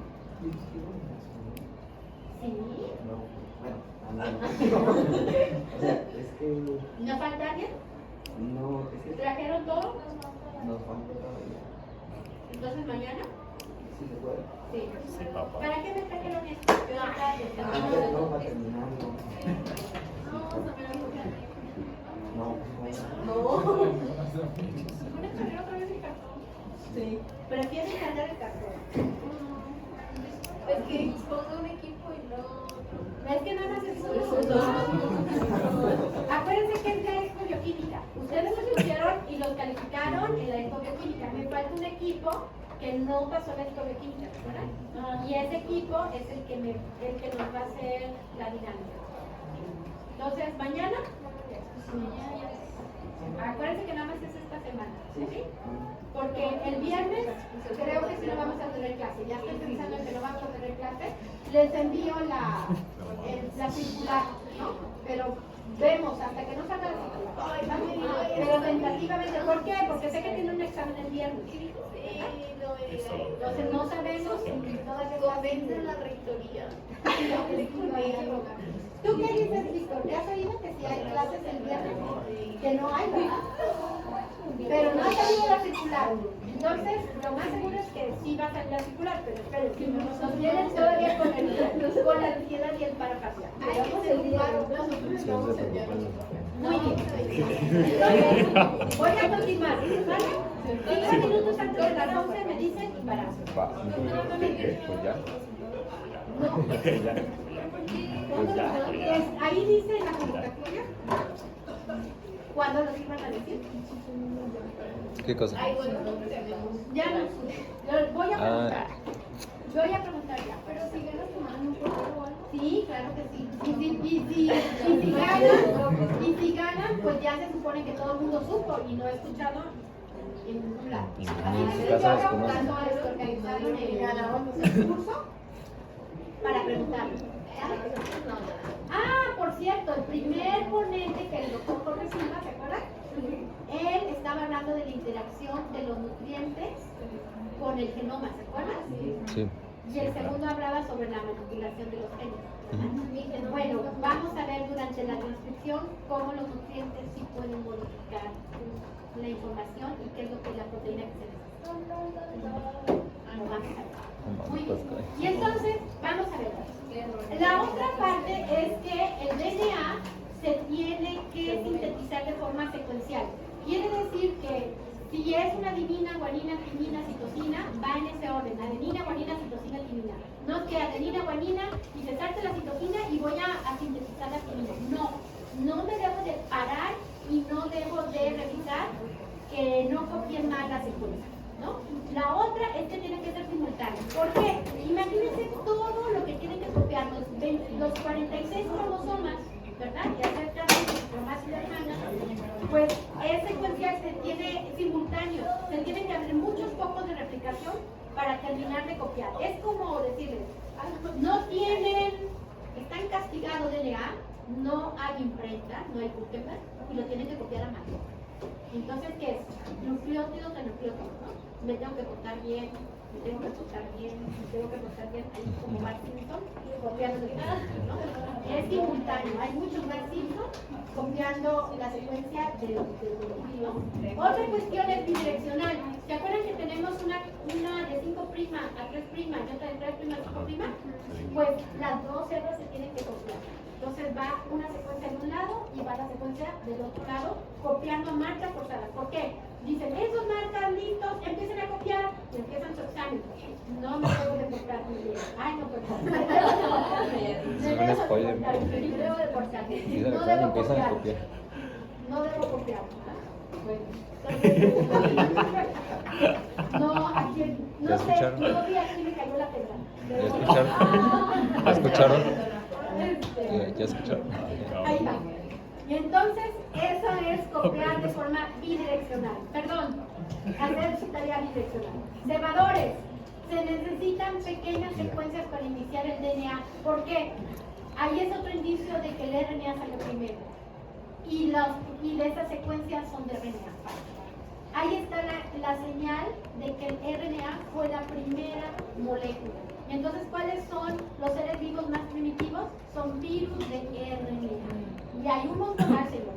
Sí. Es que ¿No falta alguien? no, es que ¿Trajeron todo? nos falta todavía. Entonces mañana. ¿Sí se puede? Sí. Sí, papá. ¿Para qué me trajeron esto? No, para terminarlo. No, No. ¿Pueden cargar otra vez el cartón? Sí. Prefieren cargar el cartón. Es que pongo un equipo y no. Es que nada más es uno. Acuérdense que es la expo-bioquímica. Ustedes lo hicieron y los calificaron en la expo-bioquímica. Me falta un equipo que no pasó la expo-bioquímica, ¿verdad? Y ese equipo es el que nos va a hacer la dinámica. Entonces, mañana. Acuérdense que nada más es esta semana, ¿sí? Porque el viernes creo que sí no vamos a tener clase. Ya estoy pensando en que no vamos a tener clase. Les envío la circular, ¿no? Pero vemos hasta que no salga la circular. Pero tentativamente, ¿por qué? Porque sé que tiene un examen el viernes. Entonces no sabemos si todavía convence la rectoría. ¿Tú qué dices, Víctor? ¿Te has oído que si hay clases el viernes? Que no hay, ¿verdad? Pero no ha salido la circular. Entonces, lo más seguro es que sí va a salir la circular, pero esperen, nos vienen todavía con la ansiedad y el paro facial. Muy bien. Entonces, voy a continuar, ¿vale? 5 minutos antes de las 11 me dicen y paramos. Pues ya. Ahí dice en la convocatoria cuándo los iban a decir. ¿Qué cosa? Ya no. Voy a preguntar. Voy a preguntar ya. Pero si ganas tomando un poco o algo. Sí, claro que sí. Y si ganan, pues ya se supone que todo el mundo supo y no he escuchado en ningún lado. Y Así en es su que casa yo desconocen. organizaron el curso para preguntarle. Ah, por cierto, el primer ponente que el doctor Jorge Silva, ¿se acuerdan? Él estaba hablando de la interacción de los nutrientes con el genoma, ¿se acuerdan? Sí. Y el segundo hablaba sobre la manipulación de los genes. Bueno, vamos a ver durante la transcripción cómo los nutrientes sí pueden modificar la información y qué es lo que es la proteína que se necesita. Vamos a ver. Muy bien. Y entonces, vamos a ver. La otra parte es que el DNA se tiene que sintetizar de forma secuencial. Quiere decir que si es una adenina, guanina, timina, citosina, va en ese orden. Adenina, guanina, citosina, timina. No es que adenina, guanina y se salte la citosina y voy a sintetizar la timina. No me debo de parar y no debo de revisar que no copien mal la secuencia, ¿no? La otra es que tiene que ser simultáneo. ¿Por qué? Imagínense todo lo que tienen que copiar los 46 cromosomas, ¿verdad? Que acercan mamás y hermanas, pues es secuencial, se tiene simultáneo, se tienen que abrir muchos focos de replicación para terminar de copiar. Es como decirles, no tienen, están castigados DNA, no hay imprenta, no hay Gutenberg, y lo tienen que copiar a mano. Entonces, ¿qué es? Nucleótidos de nucleótidos, ¿no? Me tengo que portar bien, me tengo que portar bien, me tengo que portar bien, ahí como Mark Simpson, copiando, ¿no? Es simultáneo, hay muchos Mark Simpson copiando la secuencia de los nucleótidos. Otra cuestión es bidireccional. ¿Se acuerdan que tenemos una de 5' a 3' y otra de 3' a 5'? Pues las dos células se tienen que copiar. Entonces va una secuencia de un lado y va la secuencia del otro lado, copiando marcas forzadas. ¿Por qué? Dicen, esos marcas listos, empiecen a copiar y empiezan su examen. No me debo de portar muy bien. Ay, no, perdón. Es un spoiler. Me debo de portar. Empiezan el No examen y debo empiezan a copiar. copiar. No debo copiar. Bueno. No, aquí, no ¿Ya sé, escucharon? no vi a quién le cayó la pedra. ¿Ya escucharon? ¿Ya escucharon? ¿Ya escucharon? Ahí va. Y entonces, eso es copiar de forma bidireccional. Perdón, hacer su tarea bidireccional. Cebadores. Se necesitan pequeñas secuencias para iniciar el DNA. ¿Por qué? Ahí es otro indicio de que el RNA salió primero. Y de esas secuencias son de RNA. Ahí está la señal de que el RNA fue la primera molécula. Entonces, ¿cuáles son los seres vivos más primitivos? Son virus de RNA. Y hay un montón más, señores.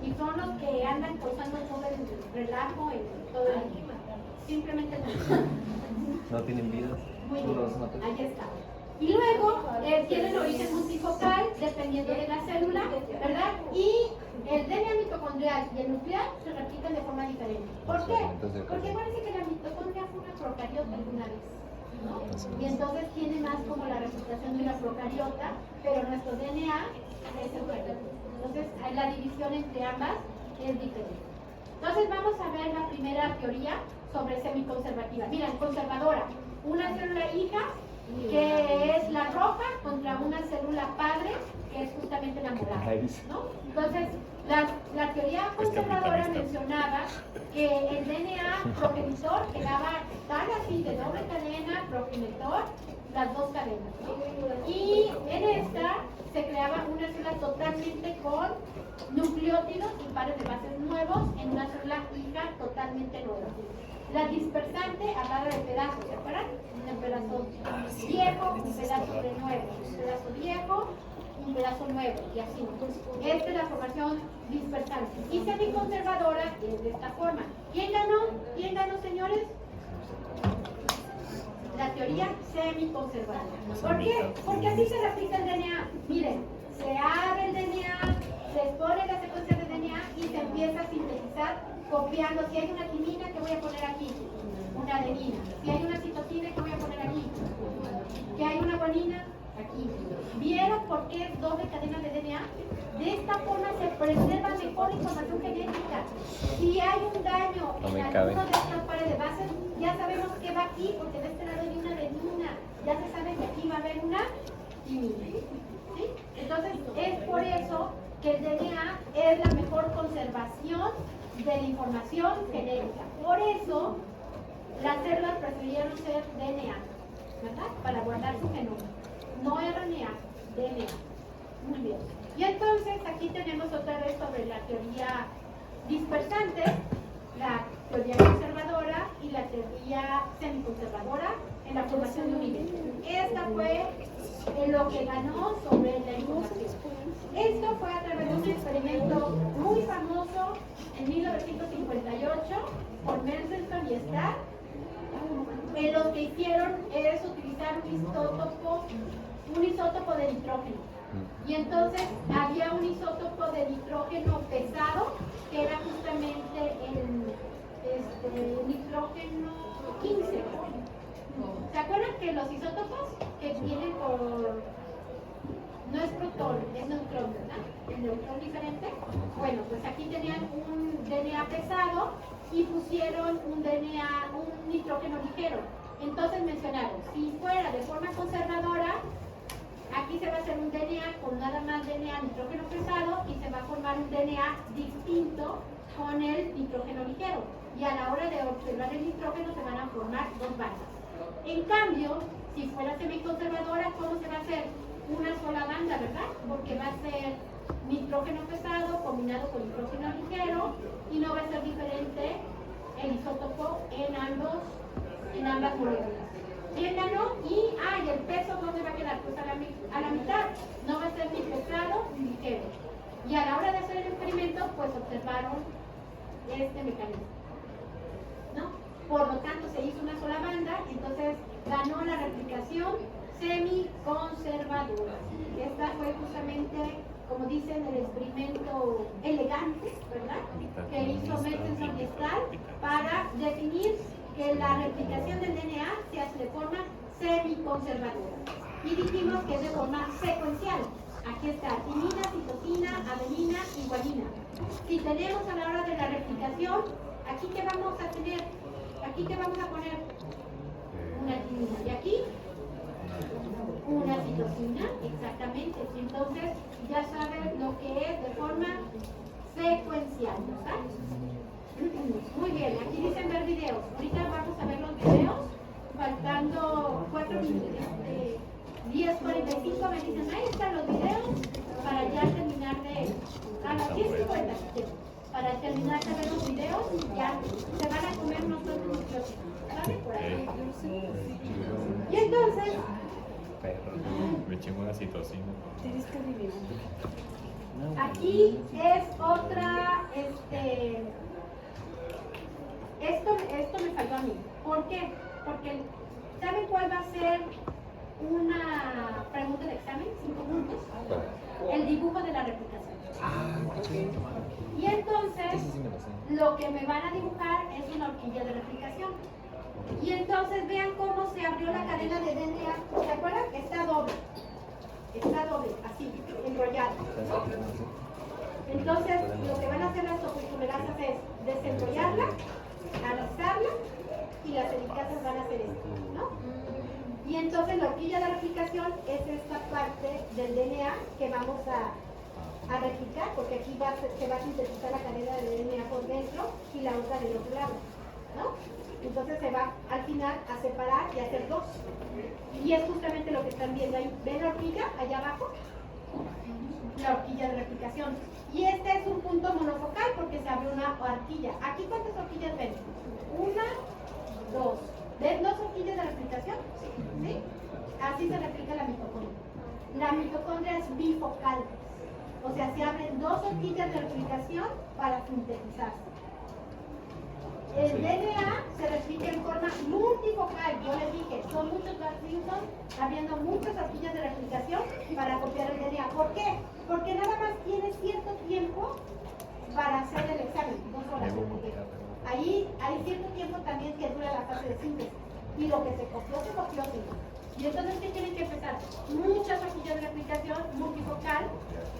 Y son los que andan causando todo el relajo en todo el clima. Simplemente no. ¿No tienen vida? Muy ¿No bien, los matan? ahí está. Y luego tienen origen multifocal dependiendo de la célula, ¿verdad? Y el DNA mitocondrial y el nuclear se repiten de forma diferente. ¿Por qué? Porque parece que la mitocondria fue una procariota alguna vez, ¿no? Y entonces tiene más como la representación de una procariota, pero nuestro DNA es eucariota. Entonces la división entre ambas es diferente. Entonces vamos a ver la primera teoría sobre semiconservativa. Miren, conservadora, una célula hija que es la roja contra una célula padre que es justamente la morada, ¿no? Entonces, la teoría conservadora mencionaba que el DNA progenitor quedaba tal así de doble cadena, progenitor, las dos cadenas, ¿no? Y en esta se creaba una célula totalmente con nucleótidos y pares de bases nuevos en una célula hija totalmente nueva. La dispersante hablaba de pedazos, ¿se acuerdan? Un pedazo viejo, un pedazo de nuevo, un pedazo viejo, un pedazo nuevo, y así. Esta es la formación dispersante. Y semiconservadora es de esta forma. ¿Quién ganó? ¿Quién ganó, señores? La teoría semiconservadora. ¿Por qué? Porque así se replica el DNA. Miren, se abre el DNA, se pone la secuencia de DNA y se empieza a sintetizar copiando. Si hay una timina, ¿qué voy a poner aquí? Una adenina. Si hay una citosina, ¿qué voy a poner aquí? Si hay una guanina, aquí. ¿Vieron por qué es doble cadena de DNA? De esta forma se preserva mejor información genética. Si hay un daño en alguno de estas pares de bases, ya sabemos qué va aquí, porque de este lado hay una adenina. Ya se sabe que aquí va a haber una timina. ¿Sí? Entonces, es por eso que el DNA es la mejor conservación de la información genética. Por eso, las células prefirieron ser DNA, ¿verdad? Para guardar su genoma. No RNA, DNA. Muy bien. Y entonces, aquí tenemos otra vez sobre la teoría dispersante, la teoría conservadora y la teoría semiconservadora en la formación de un nivel. Esta fue lo que ganó sobre la información. Esto fue a través de un experimento muy famoso en 1958 por Mendelssohn y Starr. Lo que hicieron es utilizar un isótopo de nitrógeno. Y entonces había un isótopo de nitrógeno pesado que era justamente el nitrógeno 15. ¿Se acuerdan que los isótopos que vienen por... no es protón, es neutrón, ¿verdad? El neutrón diferente. Bueno, pues aquí tenían un DNA pesado y pusieron un nitrógeno ligero. Entonces mencionaron, si fuera de forma conservadora, aquí se va a hacer un DNA con nada más DNA nitrógeno pesado y se va a formar un DNA distinto con el nitrógeno ligero. Y a la hora de observar el nitrógeno se van a formar dos bandas. En cambio, si fuera semiconservadora, ¿cómo se va a hacer? una sola banda, ¿verdad? Porque va a ser nitrógeno pesado combinado con nitrógeno ligero y no va a ser diferente el isótopo en ambas moléculas. Entiéndanlo. Y el peso, ¿dónde va a quedar? Pues a la mitad. No va a ser ni pesado ni ligero. Y a la hora de hacer el experimento, pues observaron este mecanismo, ¿no? Por lo tanto, se hizo una sola banda, entonces ganó la replicación semiconservadora. Esta fue justamente, como dicen, el experimento elegante, ¿verdad?, que hizo Mendelssohn y Stahl para definir que la replicación del DNA se hace de forma semiconservadora. Y dijimos que es de forma secuencial. Aquí está timina, citosina, adenina y guanina. Si tenemos a la hora de la replicación, ¿aquí qué vamos a tener? ¿Aquí qué vamos a poner? Una timina. ¿Y aquí? Una citosina, exactamente. Entonces, ya saben lo que es de forma secuencial, ¿verdad? Muy bien, aquí dicen ver videos. Ahorita vamos a ver los videos, faltando 4 minutos. 10:45 me dicen, ahí están los videos para ya terminar de... A las 10:50, para terminar de ver los videos, ya se van a comer unos cuantos minutos, ¿sabe? Por ahí. Y entonces... Me chingo una citosina. Aquí es otra, esto me faltó a mí. ¿Por qué? Porque, ¿saben cuál va a ser una pregunta de examen? 5 puntos. El dibujo de la replicación. Y entonces, lo que me van a dibujar es una horquilla de replicación. Y entonces vean cómo se abrió la cadena de DNA. ¿Se acuerdan? Está doble, así, enrollada. Entonces, lo que van a hacer las topoisomerasas es desenrollarla, anexarla, y las helicasas van a hacer esto, ¿no? Y entonces la horquilla de replicación es esta parte del DNA que vamos a replicar, porque aquí se va a sintetizar la cadena de DNA por dentro y la otra del otro lado, ¿no? Entonces se va al final a separar y a hacer 2. Y es justamente lo que están viendo ahí. ¿Ven la horquilla allá abajo? La horquilla de replicación. Y este es un punto monofocal porque se abre una horquilla. ¿Aquí cuántas horquillas ven? 1, 2. ¿Ven 2 horquillas de replicación? ¿Sí? Así se replica la mitocondria. La mitocondria es bifocal. O sea, se abren 2 horquillas de replicación para sintetizarse. El DNA se replica en forma multifocal. Yo les dije, son muchos Simpson abriendo muchas horquillas de replicación para copiar el DNA. ¿Por qué? Porque nada más tiene cierto tiempo para hacer el examen, 2 horas. Ahí hay cierto tiempo también que dura la fase de síntesis. Y lo que se copió, sí. Y entonces, ¿qué tienen que empezar? Muchas horquillas de replicación multifocal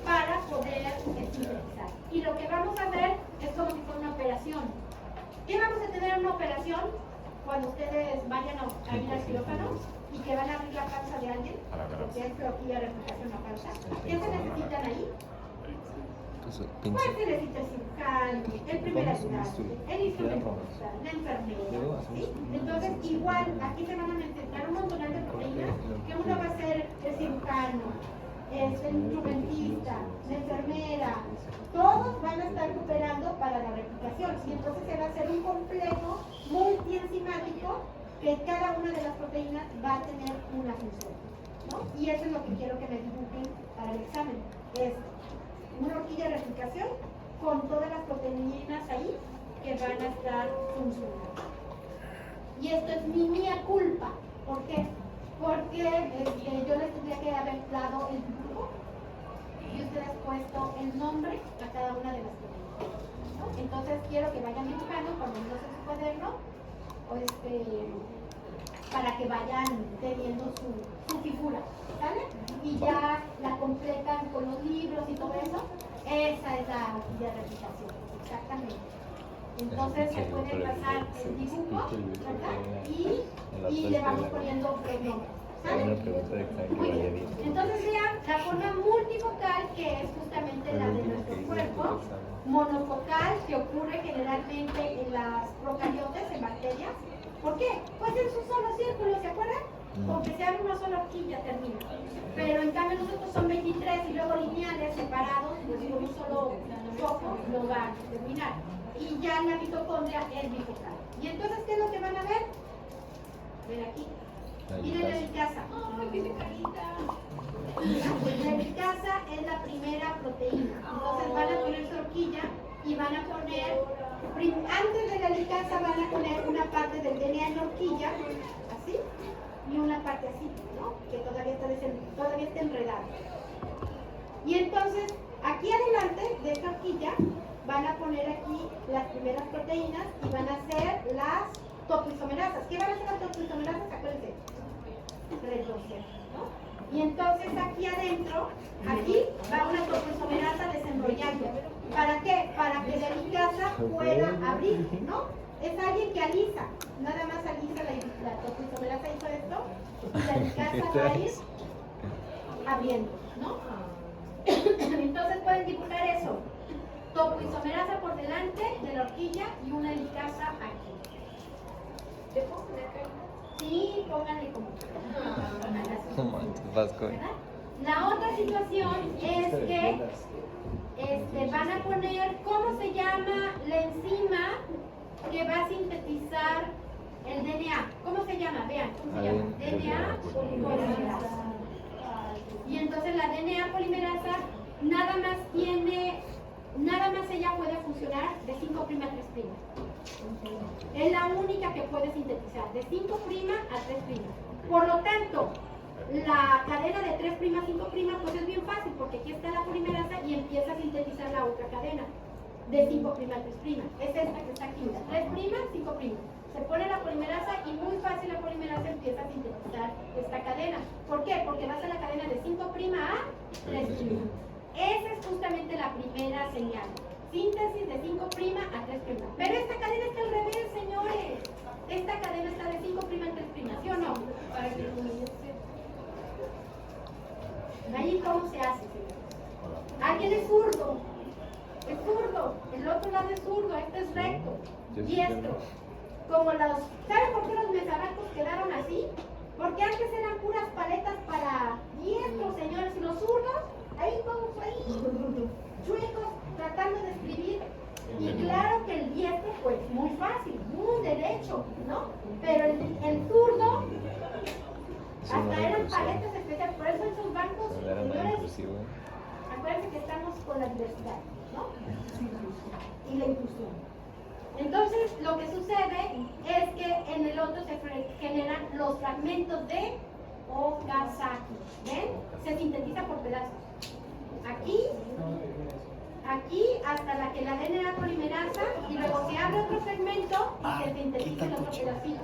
para poder sintetizar. Y lo que vamos a ver es como si fuera una operación. ¿Qué vamos a tener en una operación cuando ustedes vayan a ir al quirófano y que van a abrir la panza de alguien? Porque es horquilla de replicación la panza. ¿Qué se necesitan ahí? Pues se necesita el cirujano, el primer ayudante, el instrumentista, la enfermera, ¿sí? Entonces, igual, aquí se van a necesitar un montón de proteínas, que uno va a ser el cirujano, el instrumentista, la enfermera, todos van a estar cooperando para la replicación. Y entonces se va a hacer un complejo multienzimático que cada una de las proteínas va a tener una función, ¿no? Y eso es lo que quiero que me dibujen para el examen. Es una horquilla de replicación con todas las proteínas ahí que van a estar funcionando. Y esto es mi mía culpa. ¿Por qué? Porque yo les tendría que haber dado el dibujo y ustedes puesto el nombre a cada una de las proteínas, ¿no? Entonces quiero que vayan dibujando cuando no en su cuaderno para que vayan teniendo su figura, ¿sale? Y ya la completan con los libros y todo eso. Esa es la horquilla de replicación, exactamente. Entonces se puede pasar el dibujo, ¿verdad? Y le vamos poniendo los nombres. ¿Sale? Muy bien. Entonces vean la forma multifocal, que es justamente la de nuestro cuerpo, monofocal, que ocurre generalmente en las procariotes, en bacterias. ¿Por qué? Pues en su solo círculo, ¿se acuerdan? Con que se abre una sola horquilla termina. Pero en cambio nosotros son 23 y luego lineales separados, pues con un solo foco no va a terminar. Y ya la mitocondria es bifocal. ¿Y entonces qué es lo que van a ver? Ven aquí. Miren la helicasa. ¡Ay, tiene carita! La helicasa es la primera proteína. Entonces van a poner su horquilla y van a poner, antes de la helicasa van a poner una parte del DNA en la horquilla, así, y una parte así, ¿no? Que todavía está enredada. Y entonces, aquí adelante de esta horquilla, van a poner aquí las primeras proteínas y van a hacer las topoisomerasas. ¿Qué van a hacer las topoisomerasas? Acuérdense, retroceder, ¿no? Y entonces aquí adentro, aquí va una topoisomerasa desenrollando. ¿Para qué? Para que la helicasa pueda abrir, ¿no? Es alguien que alisa, nada más alisa la topoisomerasa hizo esto y la helicasa va a ir abriendo, ¿no? Entonces pueden dibujar eso. Topoisomerasa por delante de la horquilla y una helicasa aquí. ¿Te puedo poner carita? Sí, pónganle como. No manches, Vasco. ¿Verdad? La otra situación es que van a poner cómo se llama la enzima que va a sintetizar el DNA. ¿Cómo se llama? Vean, ¿cómo se llama? DNA polimerasa. Y entonces la DNA polimerasa nada más ella puede funcionar de 5' a 3'. Es la única que puede sintetizar de 5' a 3'. Por lo tanto, la cadena de 3' a 5' pues es bien fácil porque aquí está la polimerasa y empieza a sintetizar la otra cadena de 5' a 3'. Es esta que está aquí, 3', 5'. Se pone la polimerasa y muy fácil la polimerasa empieza a sintetizar esta cadena. ¿Por qué? Porque va a ser la cadena de 5' a 3'. Esa es justamente la primera señal. Síntesis de 5' a 3'. Pero esta cadena está al revés, señores. Esta cadena está de 5' a 3', ¿sí o no? Para que ahí cómo se hace, señores. Alguien es zurdo. Es zurdo. El otro lado es zurdo. Este es recto. Diestro. Como los, ¿saben por qué los mesabancos quedaron así? Porque antes eran puras paletas para diestros, señores, y los zurdos, ahí todos ahí, chuecos, tratando de escribir. Y claro que el diestro, pues muy fácil, muy derecho, ¿no? Pero el zurdo, hasta eran paletas especiales, por eso esos bancos, señores, acuérdense que estamos con la diversidad, ¿no? Y la inclusión. Entonces, lo que sucede es que en el otro se generan los fragmentos de Okazaki. ¿Ven? Se sintetiza por pedazos. Aquí hasta la que la DNA polimerasa y luego se abre otro segmento y se sintetiza el otro pedacito.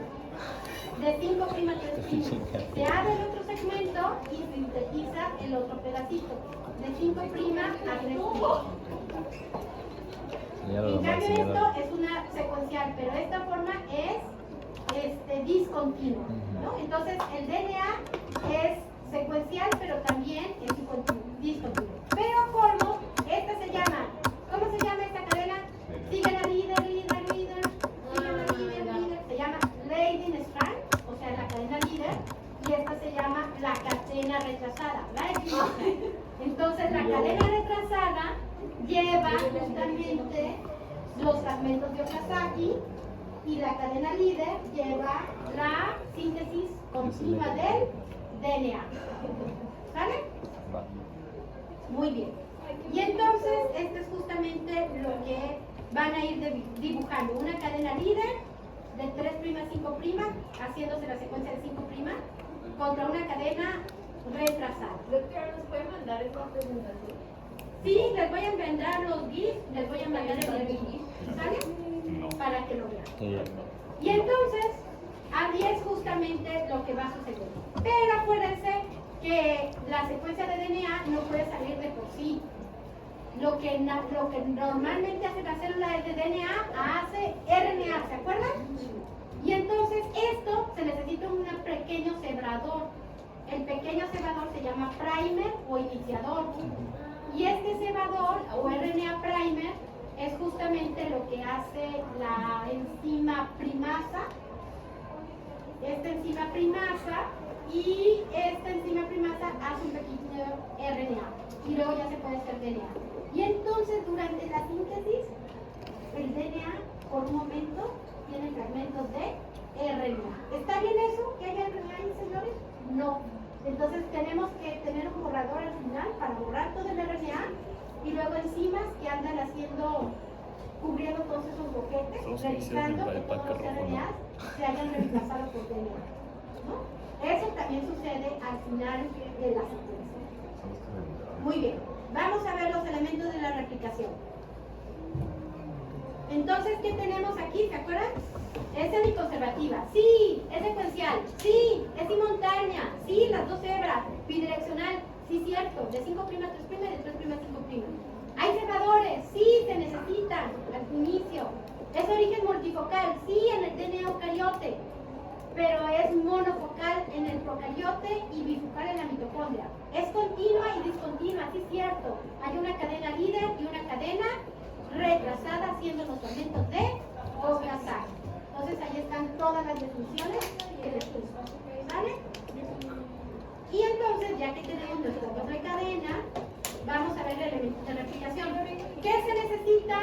De 5' a 3'. Se abre el otro segmento y se sintetiza el otro pedacito. De 5' a 3'. En cambio esto es una secuencial, pero esta forma es discontinua, ¿no? Entonces el DNA es secuencial, pero también es discontinuo. Pero ¿cómo? Esta se llama, ¿cómo se llama esta cadena? Sigue la líder, sigue la líder, se llama leading strand, o sea la cadena líder, y esta se llama la cadena retrasada, Entonces la cadena retrasada lleva justamente los fragmentos de Okazaki y la cadena líder lleva la síntesis continua del DNA. ¿Sale? Muy bien. Y entonces, este es justamente lo que van a ir dibujando. Una cadena líder de 3' a 5', haciéndose la secuencia de 5' contra una cadena retrasada. Doctora, ¿nos puede mandar esa presentación? Sí, les voy a enviar los GIFs, les voy a mandar el GIF, ¿sale? Para que lo vean. Y entonces, ahí es justamente lo que va a suceder. Pero acuérdense que la secuencia de DNA no puede salir de por sí. Lo que normalmente hace la célula de DNA hace RNA, ¿se acuerdan? Y entonces esto se necesita un pequeño cebrador. El pequeño cebador se llama primer o iniciador. Y este cebador o RNA primer es justamente lo que hace la enzima primasa. Esta enzima primasa y esta enzima primasa hace un pequeño RNA y luego ya se puede hacer DNA. Y entonces durante la síntesis, el DNA por un momento tiene fragmentos de RNA. ¿Está bien eso? ¿Que haya RNA ahí, señores? No. Entonces tenemos que tener un borrador al final para borrar todo el RNA y luego enzimas que andan haciendo, cubriendo todos esos boquetes, revisando que todos los RNAs se hayan reemplazado por DNA. ¿No? Eso también sucede al final de la secuencia. Muy bien, vamos a ver los elementos de la replicación. Entonces, ¿qué tenemos aquí? ¿Se acuerdan? Es semiconservativa, sí. Es secuencial, sí. Es simultánea, sí. Las dos hebras, bidireccional, sí, cierto. De 5' a 3' y de 3' a 5'. Hay cepadores, sí, se necesitan al inicio. Es origen multifocal, sí, en el DNA eucariote, pero es monofocal en el procariote y bifocal en la mitocondria. Es continua y discontinua, sí, cierto. Hay una cadena líder y una cadena retrasada haciendo los fragmentos de oxidasa. Entonces ahí están todas las definiciones que les puse, ¿vale? Y entonces, ya que tenemos nuestra doble cadena, vamos a ver el elemento de replicación. ¿Qué se necesita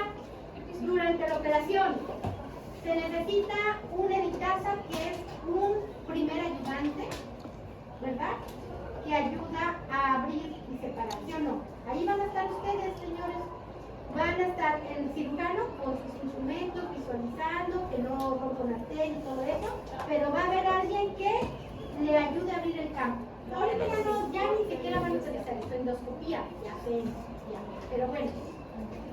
durante la operación? Se necesita una editasa que es un primer ayudante, ¿verdad? Que ayuda a abrir y separar, ¿sí o no? Ahí van a estar ustedes, señores. Van a estar el cirujano con sus instrumentos, visualizando, que no rompa una arteria y todo eso, pero va a haber alguien que le ayude a abrir el campo. Ahorita ya ni siquiera van a utilizar eso, endoscopía, ya sé, ya. Pero bueno,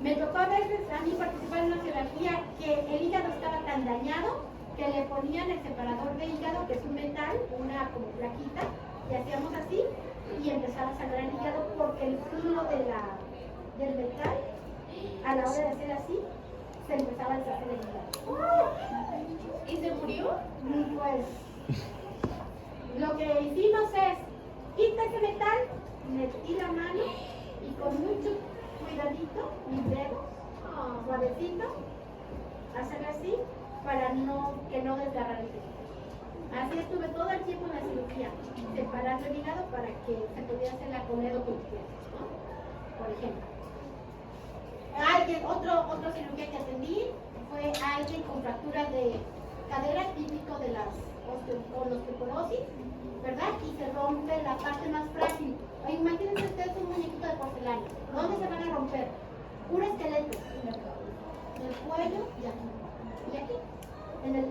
me tocó a veces a mí participar en una cirugía que el hígado estaba tan dañado que le ponían el separador de hígado, que es un metal, una como plaquita, y hacíamos así y empezaba a sangrar el hígado porque el flujo del metal, a la hora de hacer así, se empezaba a deshacer el hígado. ¿Y se murió? Pues lo que hicimos es quita ese metal, metí la mano y con mucho cuidadito, mis dedos, suavecito, hacer así para que no desgarrara el hígado. Así estuve todo el tiempo en la cirugía, separando el hígado para que se pudiera hacer la conedo con piezas, ¿no? Por ejemplo. Otro cirugía que atendí fue alguien con fractura de cadera, típico de las osteoporosis, ¿verdad? Y se rompe la parte más frágil. Imagínense ustedes un muñequito de porcelana. ¿Dónde se van a romper? Un esqueleto. En el cuello y aquí. Y aquí. En el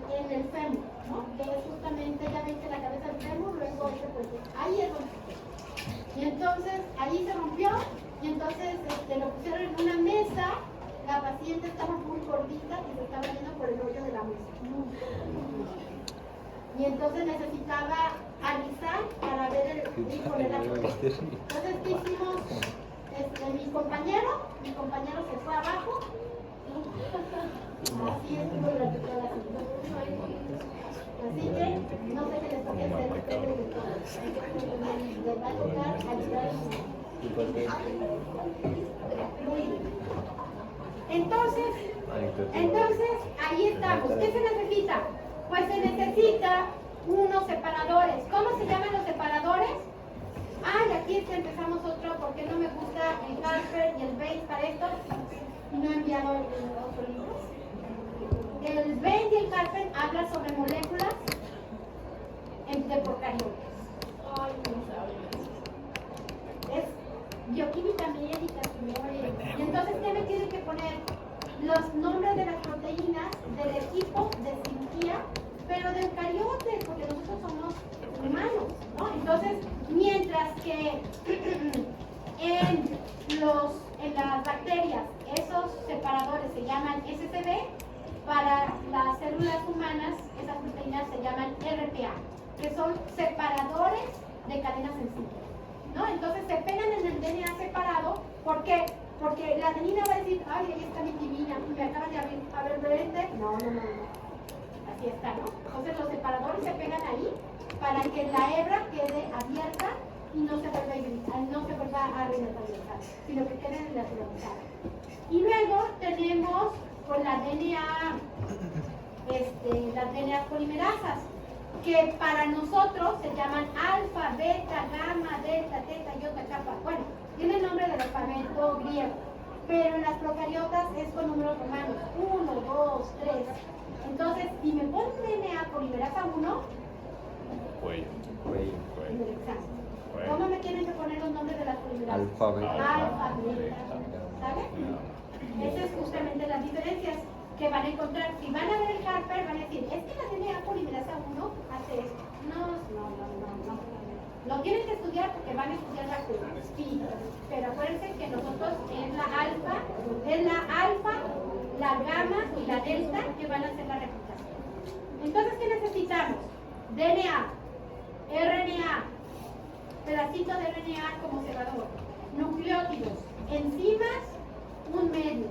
fémur, ¿no? Que es justamente, ya ven que la cabeza del fémur, luego pues, ahí es donde. Y entonces, ahí se rompió. Y entonces lo pusieron en una mesa, la paciente estaba muy gordita y se estaba yendo por el hoyo de la mesa. Y entonces necesitaba avisar para ver y poner la protección. Entonces, ¿qué hicimos? Mi compañero se fue abajo. Así estuvo durante toda la cirugía. Así que no sé qué les toque hacer ustedes de todo. Les va a tocar ayudar. Muy bien. Entonces, ahí estamos. ¿Qué se necesita? Pues se necesita unos separadores. ¿Cómo se llaman los separadores? Y aquí es que empezamos otro, porque no me gusta el Harper y el Bates para esto. No he enviado el otro libro. El Bates y el Harper hablan sobre moléculas de procariotas. Es bioquímica médica, señores. Y entonces, ¿qué me tienen que poner? Los nombres de las proteínas del equipo de cirugía, pero del eucariote, porque nosotros somos humanos, ¿no? Entonces, mientras que en las bacterias esos separadores se llaman SCB, para las células humanas esas proteínas se llaman RPA, que son separadores de cadenas sensibles, ¿no? Entonces se pegan en el DNA separado. ¿Por qué? Porque la adenina va a decir, ay, ahí está mi timina, y me acaban de abrir frente. No. Así está, ¿no? Entonces los separadores se pegan ahí para que la hebra quede abierta y no se vuelva a renatalizar, sino que quede naturalizada. Y luego tenemos pues las DNA polimerasas. que para nosotros se llaman alfa, beta, gamma, delta, teta, iota, kappa. Bueno, tiene el nombre del alfabeto griego, pero en las procariotas es con números romanos, 1, 2, 3. Entonces, si me ponen DNA polimerasa 1, Cuello. en el examen. Bueno. ¿Cómo me tienen que poner los nombres de las polimerasas? Alfa, beta. Alfa, beta, ¿sale? Esas es justamente las diferencias que van a encontrar. Si van a ver el Harper, van a decir, es que la DNA polimerasa 1 hace esto. No. Lo tienen que estudiar porque van a estudiar la curva. Sí, pero acuérdense que nosotros es la alfa, la gamma y la delta que van a hacer la replicación. Entonces, ¿qué necesitamos? DNA, RNA, pedacito de RNA como cebador, nucleótidos, enzimas, un medio.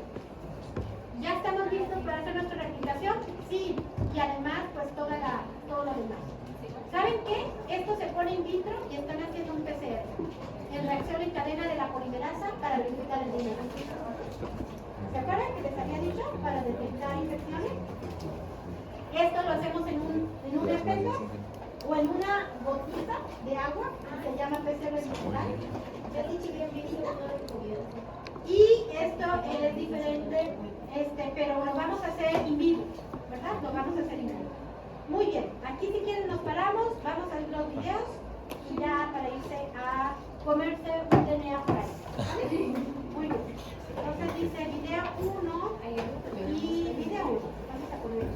¿Ya estamos listos para hacer nuestra replicación? Sí, y además pues todo lo demás. ¿Saben qué? Esto se pone in vitro y están haciendo un PCR en reacción en cadena de la polimerasa para detectar el DNA. ¿Se acuerdan que les había dicho? Para detectar infecciones. Esto lo hacemos en un epéter o en una gotita de agua que se llama PCR visceral. Y esto es diferente, pero lo vamos a hacer in vivo, ¿verdad? Lo vamos a hacer in vivo. Muy bien, aquí si quieren nos paramos, vamos a ver los videos y ya para irse a comerse un DNA por ahí. ¿Vale? Muy bien. Entonces dice video 1 y video 1. Vamos a poner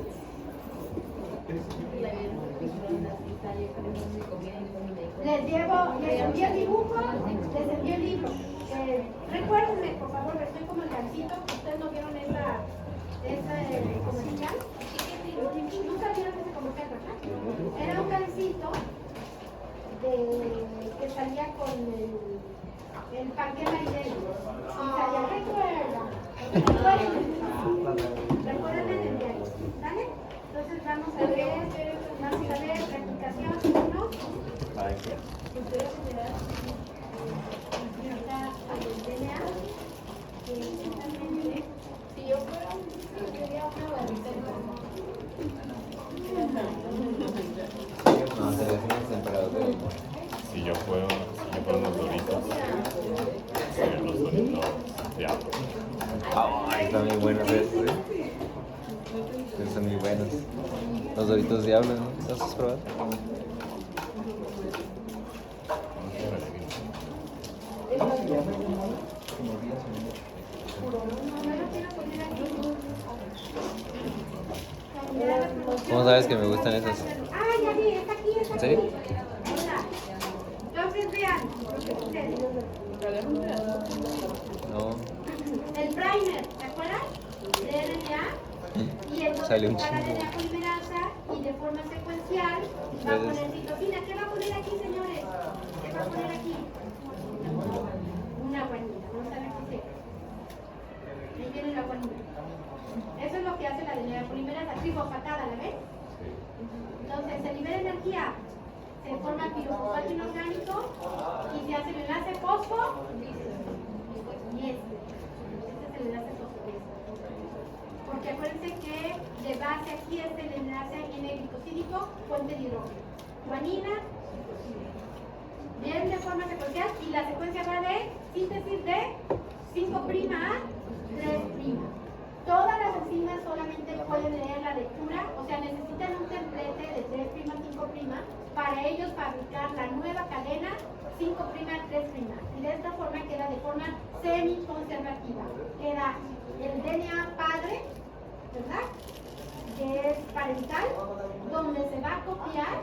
les envío el dibujo, les envío el libro. Recuérdenme, por favor, estoy como el gancito, ustedes no vieron esa comercial. Nunca vieron ese comercial, ¿verdad? Era un gancito que salía con el panque marinero. Y salía, recuerden en el diario, ¿vale? Entonces vamos a ver replicación 1. Si yo fuera sería una barrita de No, se le hacen temperatura. Si yo fuera unos doritos, serían los doritos de agua. Ay, están muy buenos estos, Están muy buenos. Los Doritos Diablo, ¿no? ¿Los has probado? ¿Cómo sabes que me gustan esos? Ah, ya vi, está aquí, está aquí. ¿En serio? Entonces vean, No. el primer, ¿te acuerdas? De RNA. Y entonces Sale un para chingo. RNA polimerasa y de forma secuencial va a poner citosina. ¿Qué va a poner aquí, señores? ¿Qué va a poner aquí? Una guanina, vamos a ver qué es. Ahí viene la guanina. Eso es lo que hace la RNA polimerasa, trifosfatada, ¿la ven? Entonces se libera energía, se forma pirofosfato inorgánico y se hace el enlace fosfo y este es el enlace fosfo. Porque acuérdense que de base aquí es el enlace N-glicosídico, fuente de hidrógeno. Guanina, bien de forma secuencial y la secuencia va de síntesis de 5' a 3'. Todas las enzimas solamente pueden leer la lectura, o sea, necesitan un templete de 3' a 5' para ellos fabricar la nueva cadena 5' a 3'. Y de esta forma queda de forma semi-conservativa. Queda el DNA padre, ¿verdad? Que es parental, donde se va a copiar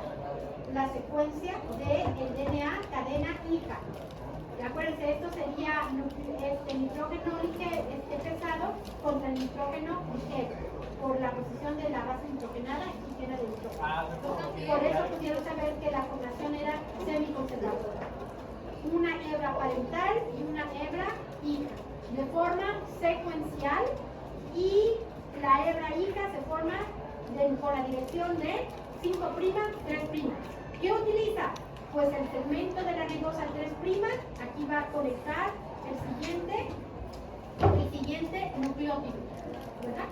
la secuencia del DNA cadena hija. Acuérdense, esto sería nitrógeno pesado contra el nitrógeno ligero, por la posición de la base nitrogenada y queda de nitrógeno. Por eso pudieron saber que la formación era semiconservadora. Una hebra parental y una hebra hija, de forma secuencial, y la hebra hija se forma por la dirección de 5', 3'. ¿Qué utiliza? Pues el segmento de la ribosa 3', aquí va a conectar el siguiente nucleótido, ¿verdad?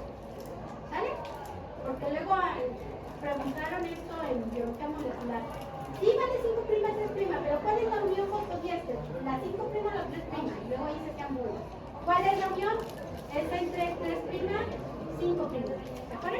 ¿Sale? Porque luego preguntaron esto en biología molecular. Sí, vale 5' 3', pero ¿cuál es la unión fosfodiéster? La 5' o la 3', y luego ahí se triángulo. ¿Cuál es la unión? Es entre 3', 5', ¿de acuerdo?